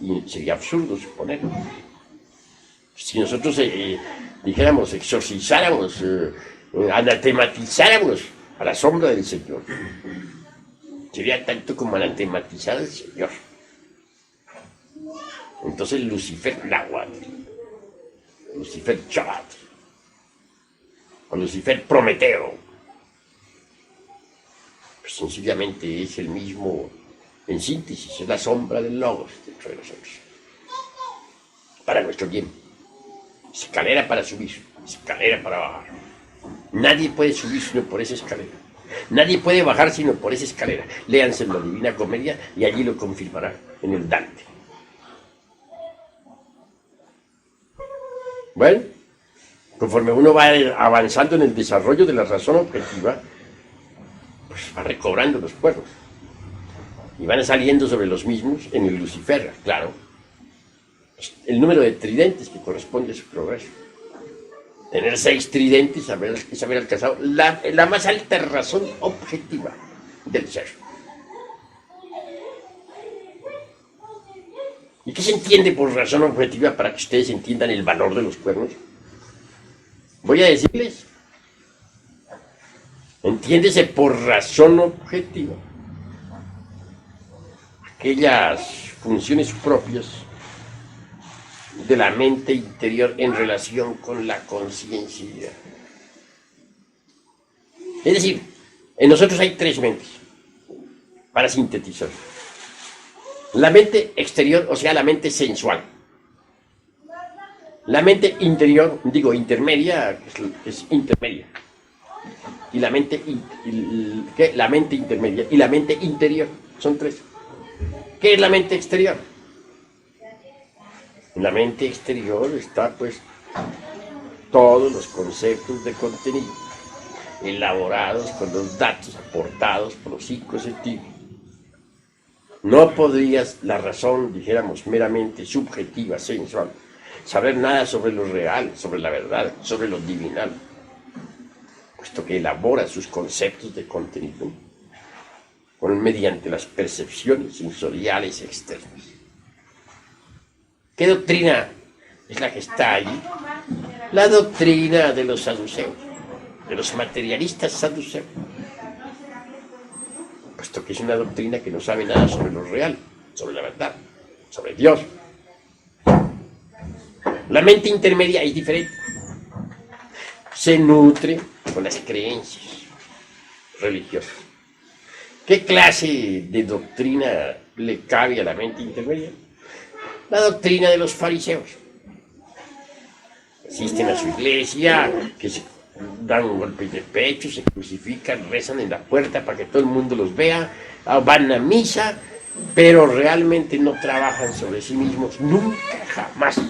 Y sería absurdo suponerlo. Si nosotros dijéramos, exorcizáramos, anatematizáramos a la sombra del Señor, sería tanto como anatematizar al Señor. Entonces Lucifer Nahuatl, Lucifer Chabat, o Lucifer Prometeo. Pues sencillamente es el mismo, en síntesis, es la sombra del Logos dentro de nosotros. Para nuestro bien. Escalera para subir, escalera para bajar. Nadie puede subir sino por esa escalera. Nadie puede bajar sino por esa escalera. Léanse en la Divina Comedia y allí lo confirmará en el Dante. Bueno, conforme uno va avanzando en el desarrollo de la razón objetiva, pues va recobrando los cuernos. Y van saliendo sobre los mismos en el Lucifer, claro. El número de tridentes que corresponde a su progreso. Tener 6 tridentes es haber alcanzado la más alta razón objetiva del ser. ¿Y qué se entiende por razón objetiva para que ustedes entiendan el valor de los cuernos? Voy a decirles. Entiéndese por razón objetiva aquellas funciones propias de la mente interior en relación con la conciencia. Es decir, en nosotros hay 3 mentes, para sintetizar. La mente exterior, o sea, la mente sensual. La mente interior, digo intermedia, que es intermedia. Y la mente, la mente intermedia y la mente interior, son 3. ¿Qué es la mente exterior? En la mente exterior está pues todos los conceptos de contenido elaborados con los datos aportados por los 5 sentidos. No podrías la razón, dijéramos, meramente subjetiva, sensual, saber nada sobre lo real, sobre la verdad, sobre lo divinal, puesto que elabora sus conceptos de contenido mediante las percepciones sensoriales externas. ¿Qué doctrina es la que está allí? La doctrina de los saduceos, de los materialistas saduceos, puesto que es una doctrina que no sabe nada sobre lo real, sobre la verdad, sobre Dios. La mente intermedia es diferente. Se nutre con las creencias religiosas. ¿Qué clase de doctrina le cabe a la mente intermedia? La doctrina de los fariseos. Asisten a su iglesia, que se dan un golpe de pecho, se crucifican, rezan en la puerta para que todo el mundo los vea, van a misa, pero realmente no trabajan sobre sí mismos, nunca, jamás.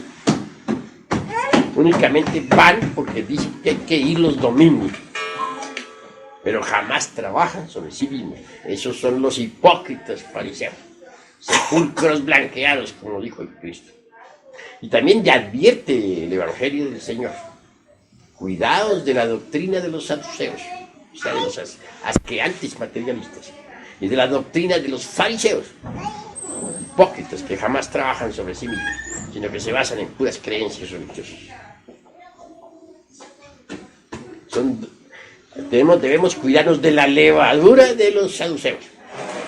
Únicamente van porque dicen que hay que ir los domingos, pero jamás trabajan sobre sí mismos. Esos son los hipócritas fariseos, sepulcros blanqueados, como dijo el Cristo. Y también ya advierte el Evangelio del Señor: cuidados de la doctrina de los saduceos, o sea, de los asqueantes materialistas, y de la doctrina de los fariseos, hipócritas que jamás trabajan sobre sí mismos, sino que se basan en puras creencias religiosas. Debemos cuidarnos de la levadura de los saduceos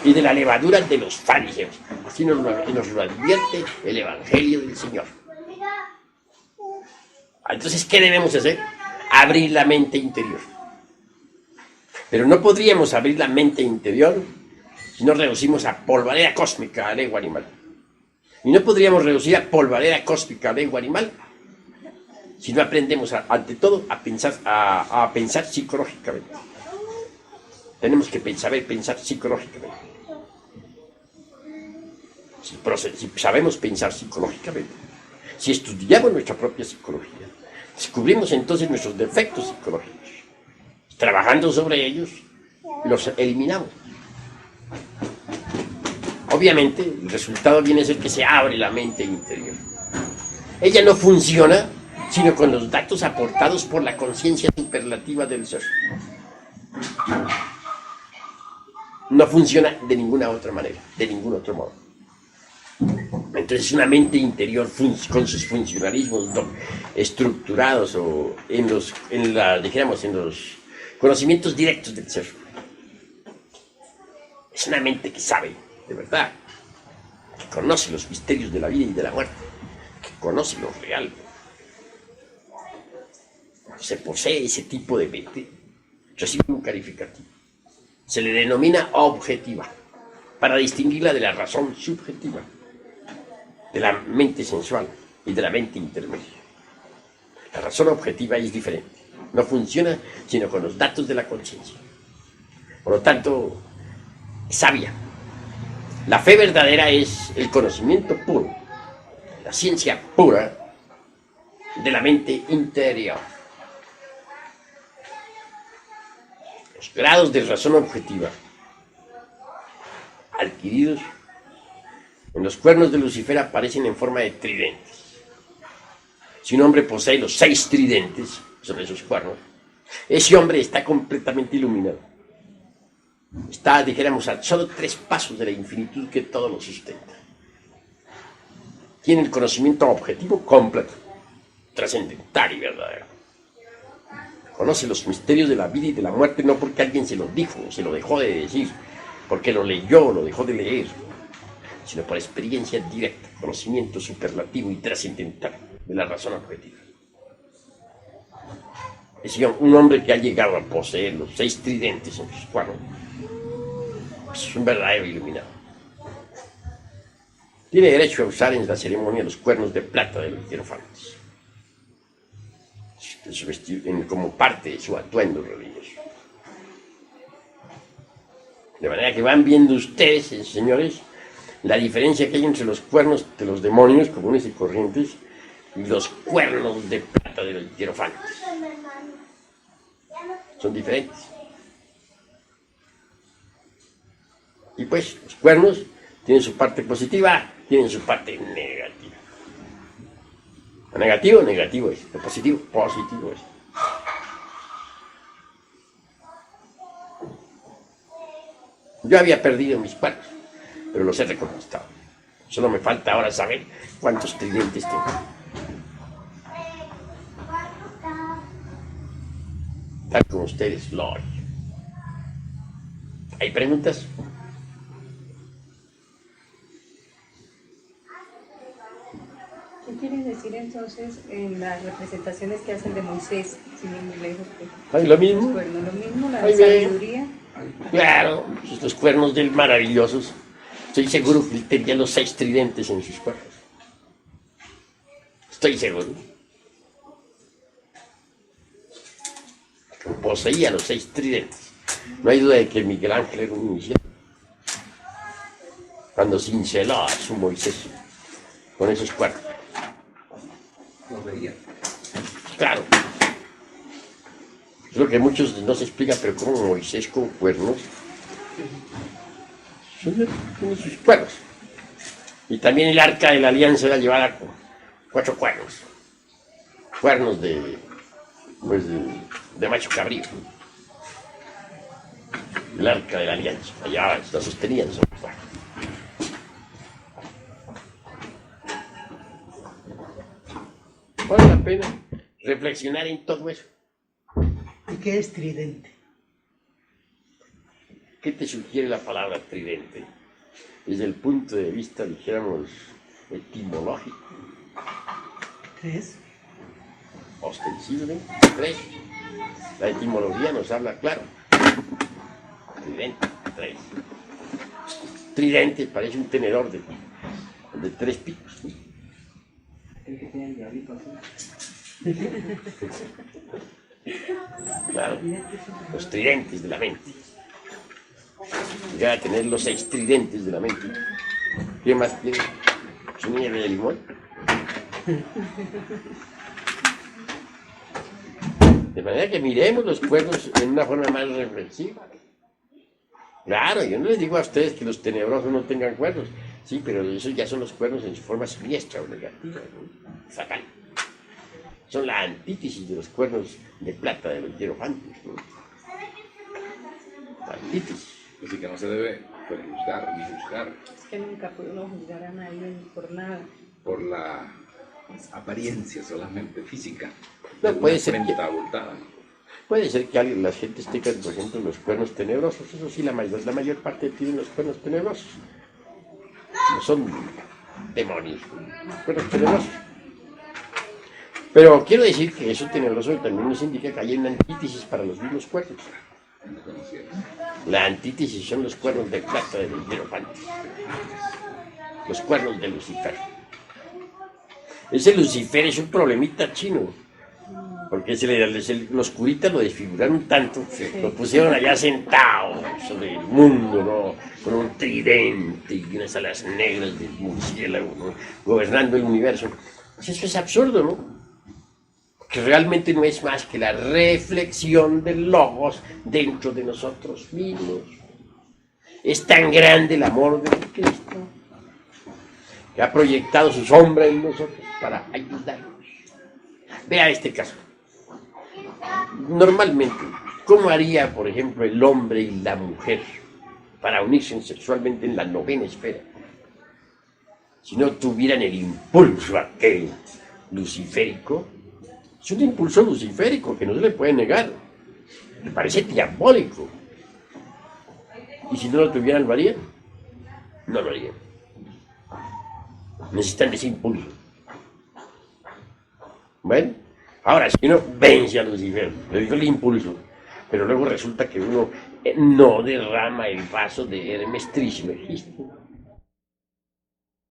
y de la levadura de los fariseos. Así nos lo advierte el Evangelio del Señor. Entonces, ¿qué debemos hacer? Abrir la mente interior. Pero no podríamos abrir la mente interior si no reducimos a polvareda cósmica a lengua animal. Y no podríamos reducir a polvareda cósmica a lengua animal si no aprendemos, ante todo, a pensar psicológicamente. Tenemos que saber pensar psicológicamente. Si sabemos pensar psicológicamente, si estudiamos nuestra propia psicología, descubrimos entonces nuestros defectos psicológicos. Trabajando sobre ellos, los eliminamos. Obviamente, el resultado viene a ser que se abre la mente interior. Ella no funciona sino con los datos aportados por la conciencia superlativa del ser. No funciona de ninguna otra manera, de ningún otro modo. Entonces, una mente interior con sus funcionalismos estructurados o en los conocimientos directos del ser. Es una mente que sabe, de verdad, que conoce los misterios de la vida y de la muerte, que conoce lo real. se posee ese tipo de mente, recibe un calificativo. Se le denomina objetiva, para distinguirla de la razón subjetiva, de la mente sensual y de la mente intermedia. La razón objetiva es diferente, no funciona sino con los datos de la conciencia. Por lo tanto, es sabia. La fe verdadera es el conocimiento puro, la ciencia pura de la mente interior. Los grados de razón objetiva adquiridos en los cuernos de Lucifer aparecen en forma de tridentes. Si un hombre posee los 6 tridentes sobre sus cuernos, ese hombre está completamente iluminado. Está, dijéramos, a solo 3 pasos de la infinitud que todo lo sustenta. Tiene el conocimiento objetivo completo, trascendental y verdadero. Conoce los misterios de la vida y de la muerte no porque alguien se lo dijo o se lo dejó de decir, porque lo leyó o lo dejó de leer, sino por experiencia directa, conocimiento superlativo y trascendental de la razón objetiva. Es un hombre que ha llegado a poseer los 6 tridentes en sus cuernos. Es un verdadero iluminado. Tiene derecho a usar en la ceremonia los cuernos de plata de los hierofantes, como parte de su atuendo religioso. De manera que van viendo ustedes, señores, la diferencia que hay entre los cuernos de los demonios comunes y corrientes y los cuernos de plata de los hierofantes. Son diferentes. Y pues los cuernos tienen su parte positiva, tienen su parte negativa. Lo negativo, negativo es. Lo positivo, positivo es. Yo había perdido mis cuernos, pero los he reconquistado. Solo me falta ahora saber cuántos tridentes tengo. Tal como ustedes lo oyen. ¿Hay preguntas? ¿Qué quiere decir entonces en las representaciones que hacen de Moisés, sin ir muy lejos? ¿Hay lo mismo? Los cuernos, lo mismo, la Ahí ve. sabiduría. Claro, los cuernos del maravillosos. Estoy seguro que él tenía los 6 tridentes en sus cuernos. Estoy seguro. Poseía los 6 tridentes. No hay duda de que Miguel Ángel era un iniciado. Cuando cinceló a su Moisés con esos cuernos. Lo veía. Claro. Es lo que muchos no se explica, pero como Moisés con cuernos, tiene sus cuernos. Y también el arca de la alianza era llevada con 4 cuernos. Cuernos de macho cabrío. El arca de la alianza, allá la sostenían sobre el cuerno. Vale la pena reflexionar en todo eso. ¿Y qué es tridente? ¿Qué te sugiere la palabra tridente? Desde el punto de vista, dijéramos, etimológico. 3. Ostensible, 3. La etimología nos habla claro. Tridente, 3. Tridente parece un tenedor de 3 picos. El que tiene el diablito así. Claro, los tridentes de la mente. Llegar a tener los 6 tridentes de la mente. ¿Qué más tiene? ¿Su nieve de limón? De manera que miremos los cuernos en una forma más reflexiva. Claro, yo no les digo a ustedes que los tenebrosos no tengan cuernos. Sí, pero esos ya son los cuernos en su forma siniestra o negativa, ¿no? Fatal. Son la antítesis de los cuernos de plata de los hierofantes, ¿no? La antítesis. Así que no se debe prejuzgar ni juzgar Es que nunca podemos juzgar a nadie por nada. por la apariencia solamente física. No, de puede una ser que- frente abultada. Puede ser que las gentes tengan, por ejemplo, los cuernos tenebrosos. Eso sí, la mayor parte tienen los cuernos tenebrosos. No son demonios, cuernos tenebrosos. Pero quiero decir que eso tenebroso también nos indica que hay una antítesis para los mismos cuernos. La antítesis son los cuernos de plata del hierofante. Los cuernos de Lucifer. Ese Lucifer es un problemita chino. Porque los curitas lo desfiguraron tanto, lo pusieron allá sentado sobre el mundo, ¿no? Con un tridente y unas alas negras del murciélago, ¿no? Gobernando el universo. Pues eso es absurdo, ¿no? Que realmente no es más que la reflexión del logos dentro de nosotros mismos. Es tan grande el amor de Cristo que ha proyectado su sombra en nosotros para ayudarnos. Vea este caso. Normalmente, ¿cómo haría, por ejemplo, el hombre y la mujer para unirse sexualmente en la novena esfera? Si no tuvieran el impulso aquel luciférico. Es un impulso luciférico que no se le puede negar. Me parece diabólico. ¿Y si no lo tuvieran, lo harían? No lo harían. Necesitan ese impulso. Bueno, ahora si uno vence a Lucifer, le dio el impulso, pero luego resulta que uno no derrama el vaso de Hermes Trismegisto.